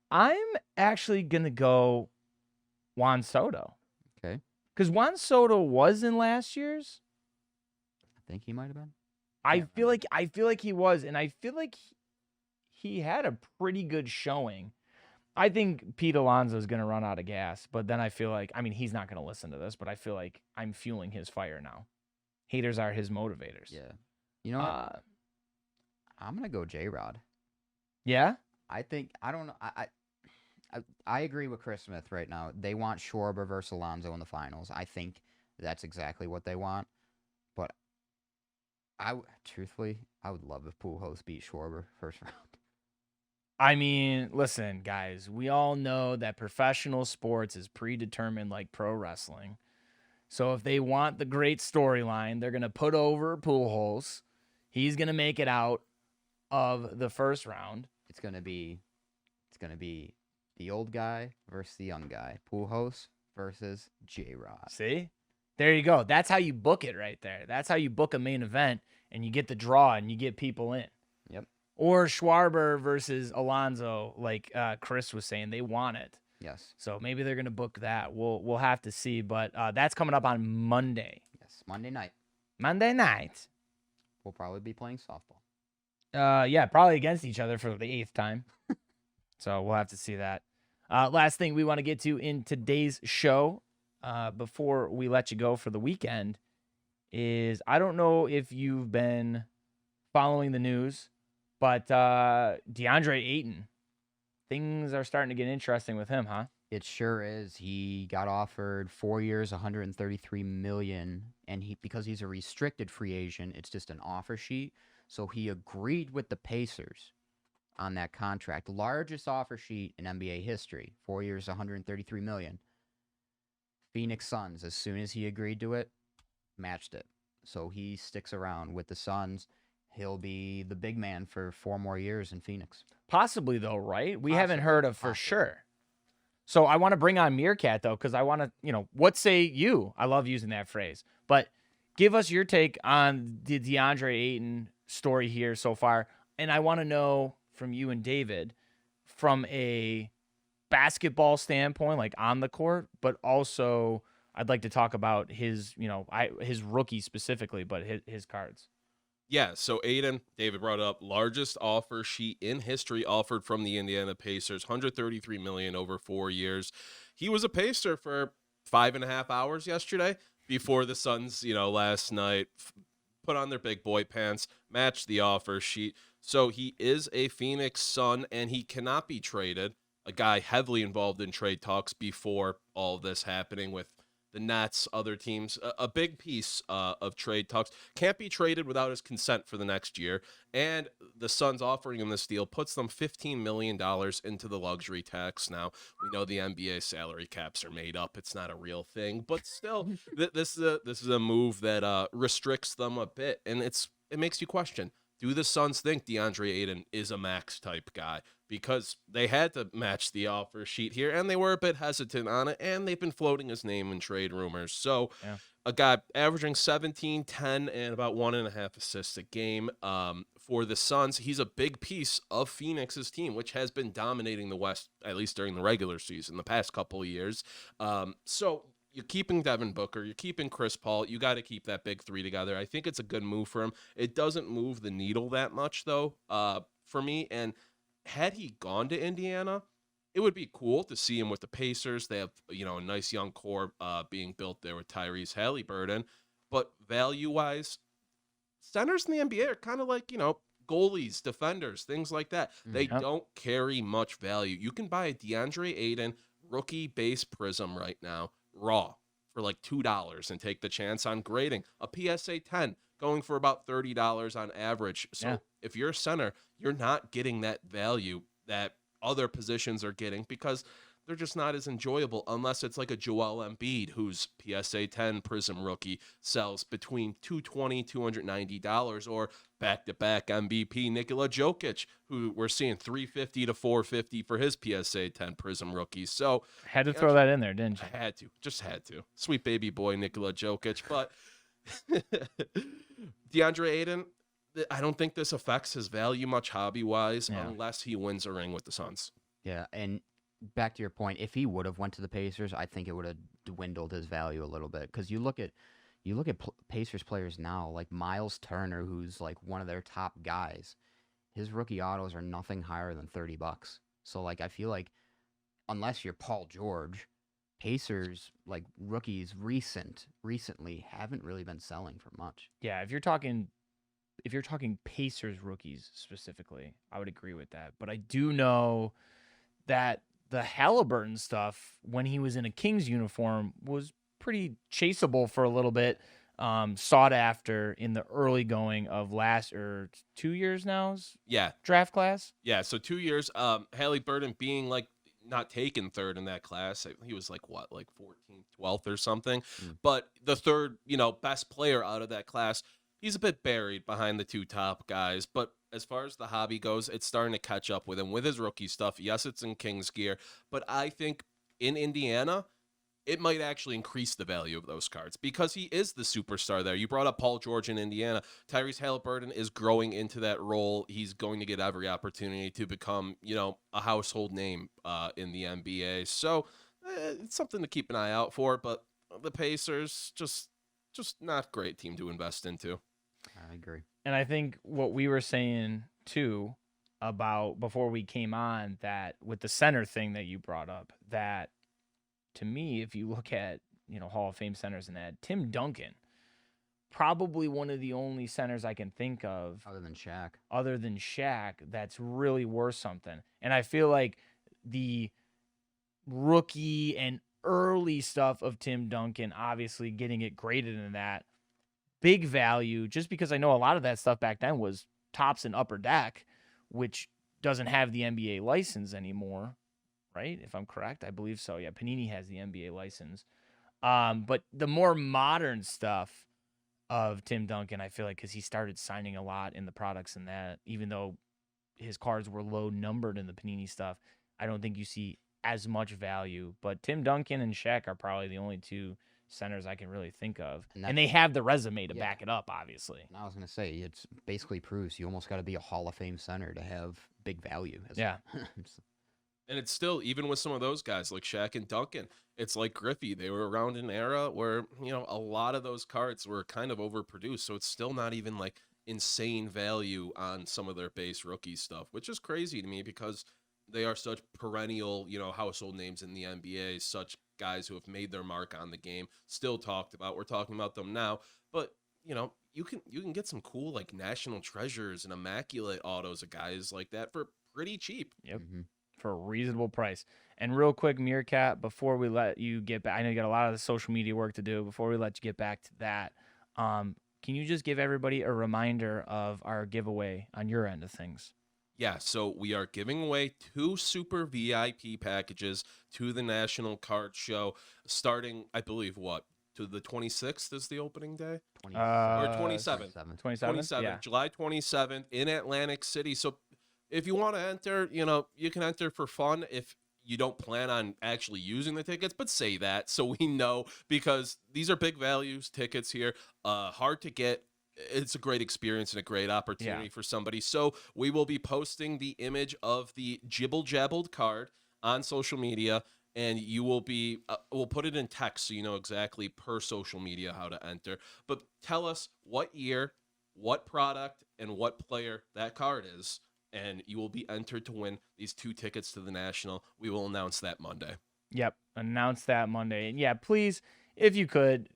I'm actually gonna go Juan Soto. Okay. Because Juan Soto was in last year's. I think he might have been. I feel like he was, and I feel like he had a pretty good showing. I think Pete Alonso is going to run out of gas, but then I feel like, he's not going to listen to this, but I feel like I'm fueling his fire now. Haters are his motivators. Yeah. You know what? I'm gonna go J-Rod. Yeah? I think I don't know. I agree with Chris Smith right now. They want Schwarber versus Alonso in the finals. I think that's exactly what they want. But truthfully, I would love if Pujols beat Schwarber first round. Listen, guys, we all know that professional sports is predetermined like pro wrestling. So if they want the great storyline, they're going to put over Pujols. He's going to make it out of the first round. It's gonna be the old guy versus the young guy. Pujols versus J-Rod. See? There you go. That's how you book it right there. That's how you book a main event, and you get the draw, and you get people in. Yep. Or Schwarber versus Alonso, like Chris was saying. They want it. Yes. So maybe they're going to book that. We'll have to see. But that's coming up on Monday. Yes. Monday night. Monday night. We'll probably be playing softball. Yeah, probably against each other for the 8th time. So we'll have to see that. Last thing we want to get to in today's show before we let you go for the weekend is I don't know if you've been following the news, but Deandre Ayton, things are starting to get interesting with him, huh? It sure is. He got offered 4 years, $133 million, and because he's a restricted free agent, it's just an offer sheet. So he agreed with the Pacers on that contract. Largest offer sheet in NBA history. 4 years, $133 million. Phoenix Suns, as soon as he agreed to it, matched it. So he sticks around with the Suns. He'll be the big man for 4 more years in Phoenix. Possibly, though, right? We haven't heard of for Possibly. sure. So I want to bring on Meerkat, though, because I want to, what say you? I love using that phrase. But give us your take on the Deandre Ayton story here so far. And I want to know from you and David, from a basketball standpoint, like on the court, but also I'd like to talk about his, his rookie specifically, but his cards. Yeah, so Ayton, David brought up, largest offer sheet in history offered from the Indiana Pacers, $133 million over 4 years. He was a Pacer for 5.5 hours yesterday before the Suns, last night put on their big boy pants, matched the offer sheet. So he is a Phoenix Sun, and he cannot be traded. A guy heavily involved in trade talks before all this happening with the Nets, other teams, a big piece of trade talks. Can't be traded without his consent for the next year. And the Suns offering him this deal puts them $15 million into the luxury tax. Now, we know the NBA salary caps are made up. It's not a real thing. But still, this is a move that restricts them a bit. And it makes you question, do the Suns think Deandre Ayton is a max type guy? Because they had to match the offer sheet here, and they were a bit hesitant on it, and they've been floating his name in trade rumors. So a guy averaging 17, 10, and about 1.5 assists a game for the Suns. He's a big piece of Phoenix's team, which has been dominating the West, at least during the regular season, the past couple of years. So you're keeping Devin Booker, you're keeping Chris Paul. You got to keep that big three together. I think it's a good move for him. It doesn't move the needle that much, though, for me. And had he gone to Indiana, it would be cool to see him with the Pacers. They have, a nice young core being built there with Tyrese Halliburton. But value-wise, centers in the NBA are kind of like, goalies, defenders, things like that. They don't carry much value. You can buy a Deandre Ayton rookie base prism right now, raw, for like $2 and take the chance on grading. A PSA 10 going for about $30 on average. So if you're a center, you're not getting that value that other positions are getting because they're just not as enjoyable unless it's like a Joel Embiid, whose PSA 10 Prism rookie sells between $220, $290, or back-to-back MVP Nikola Jokic, who we're seeing $350 to $450 for his PSA 10 Prism rookie. So had to throw that in there, didn't you? I had to, just had to. Sweet baby boy Nikola Jokic, but DeAndre Ayton, I don't think this affects his value much hobby-wise unless he wins a ring with the Suns. Yeah, and back to your point, if he would have went to the Pacers, I think it would have dwindled his value a little bit. Because you look at Pacers players now, like Miles Turner, who's like one of their top guys. His rookie autos are nothing higher than $30. So like I feel like unless you're Paul George, Pacers like rookies recently haven't really been selling for much. Yeah, if you're talking Pacers rookies specifically, I would agree with that. But I do know that the Halliburton stuff, when he was in a Kings uniform, was pretty chaseable for a little bit. Sought after in the early going of 2 years now. Draft class. Yeah, so 2 years. Halliburton being like not taken third in that class. He was like 14th, 12th or something. But the third, best player out of that class. He's a bit buried behind the two top guys, but as far as the hobby goes, it's starting to catch up with him with his rookie stuff. Yes, it's in Kings gear, but I think in Indiana, it might actually increase the value of those cards because he is the superstar there. You brought up Paul George in Indiana. Tyrese Halliburton is growing into that role. He's going to get every opportunity to become, a household name in the NBA. So it's something to keep an eye out for, but the Pacers, just not great team to invest into. I agree. And I think what we were saying too about before we came on, that with the center thing that you brought up, that to me, if you look at, Hall of Fame centers and that, Tim Duncan, probably one of the only centers I can think of other than Shaq that's really worth something. And I feel like the rookie and early stuff of Tim Duncan, obviously getting it graded in that, big value, just because I know a lot of that stuff back then was Tops and Upper Deck, which doesn't have the NBA license anymore, right? If I'm correct, I believe so. Yeah, Panini has the NBA license. But the more modern stuff of Tim Duncan, I feel like, because he started signing a lot in the products and that, even though his cards were low numbered in the Panini stuff, I don't think you see as much value. But Tim Duncan and Shaq are probably the only two centers I can really think of, and they have the resume to back it up, obviously. And I was gonna say, it's basically proves you almost got to be a Hall of Fame center to have big value. And it's still, even with some of those guys like Shaq and Duncan, it's like Griffey. They were around an era where, a lot of those cards were kind of overproduced. So it's still not even like insane value on some of their base rookie stuff, which is crazy to me because they are such perennial, household names in the NBA, such guys who have made their mark on the game, still talked about. We're talking about them now. But, you can get some cool like national treasures and immaculate autos of guys like that for pretty cheap. Yep. For a reasonable price. And real quick, Meerkat, before we let you get back, I know you got a lot of the social media work to do. Before we let you get back to that, can you just give everybody a reminder of our giveaway on your end of things? Yeah, so we are giving away 2 super VIP packages to the National Card Show starting, I believe, to the 26th is the opening day? Or 27th. 27th? Yeah. July 27th in Atlantic City. So if you want to enter, you can enter for fun if you don't plan on actually using the tickets, but say that so we know, because these are big values tickets here, hard to get. It's a great experience and a great opportunity for somebody. So we will be posting the image of the jibble jabbled card on social media. and you will be we'll put it in text so you know exactly per social media how to enter. But tell us what year, what product, and what player that card is, and you will be entered to win these 2 tickets to the National. We will announce that Monday. Yep, announce that Monday. And yeah, please, if you could,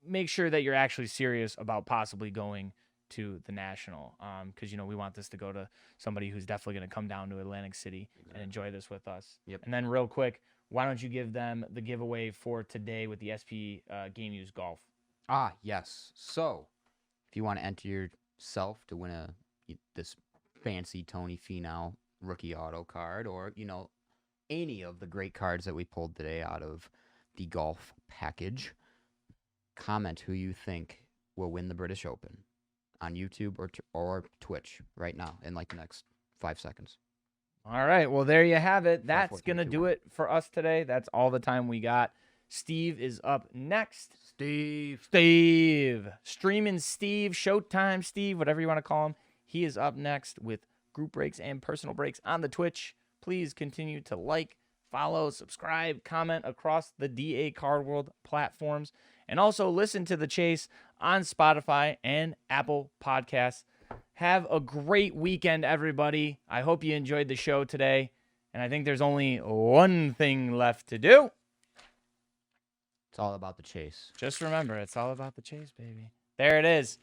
make sure that you're actually serious about possibly going to the National, because we want this to go to somebody who's definitely going to come down to Atlantic City and enjoy this with us. Yep. And then real quick, why don't you give them the giveaway for today with the SP Game Use Golf? Ah, yes. So, if you want to enter yourself to win this fancy Tony Finau rookie auto card, or any of the great cards that we pulled today out of the golf package, comment who you think will win the British Open on YouTube or Twitch right now in like the next 5 seconds. All right, well, there you have it. 4, That's 4, 3, going to 2, do 1. it for us today. That's all the time we got. Steve is up next. Steve. Streaming Steve, Showtime Steve, whatever you want to call him. He is up next with group breaks and personal breaks on the Twitch. Please continue to like, follow, subscribe, comment across the DA Card World platforms, and also listen to The Chase on Spotify and Apple Podcasts. Have a great weekend, everybody. I hope you enjoyed the show today, and I think there's only one thing left to do. It's all about the chase. Just remember, it's all about the chase, baby. There it is.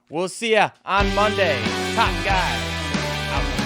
We'll see ya on Monday. Top guy out.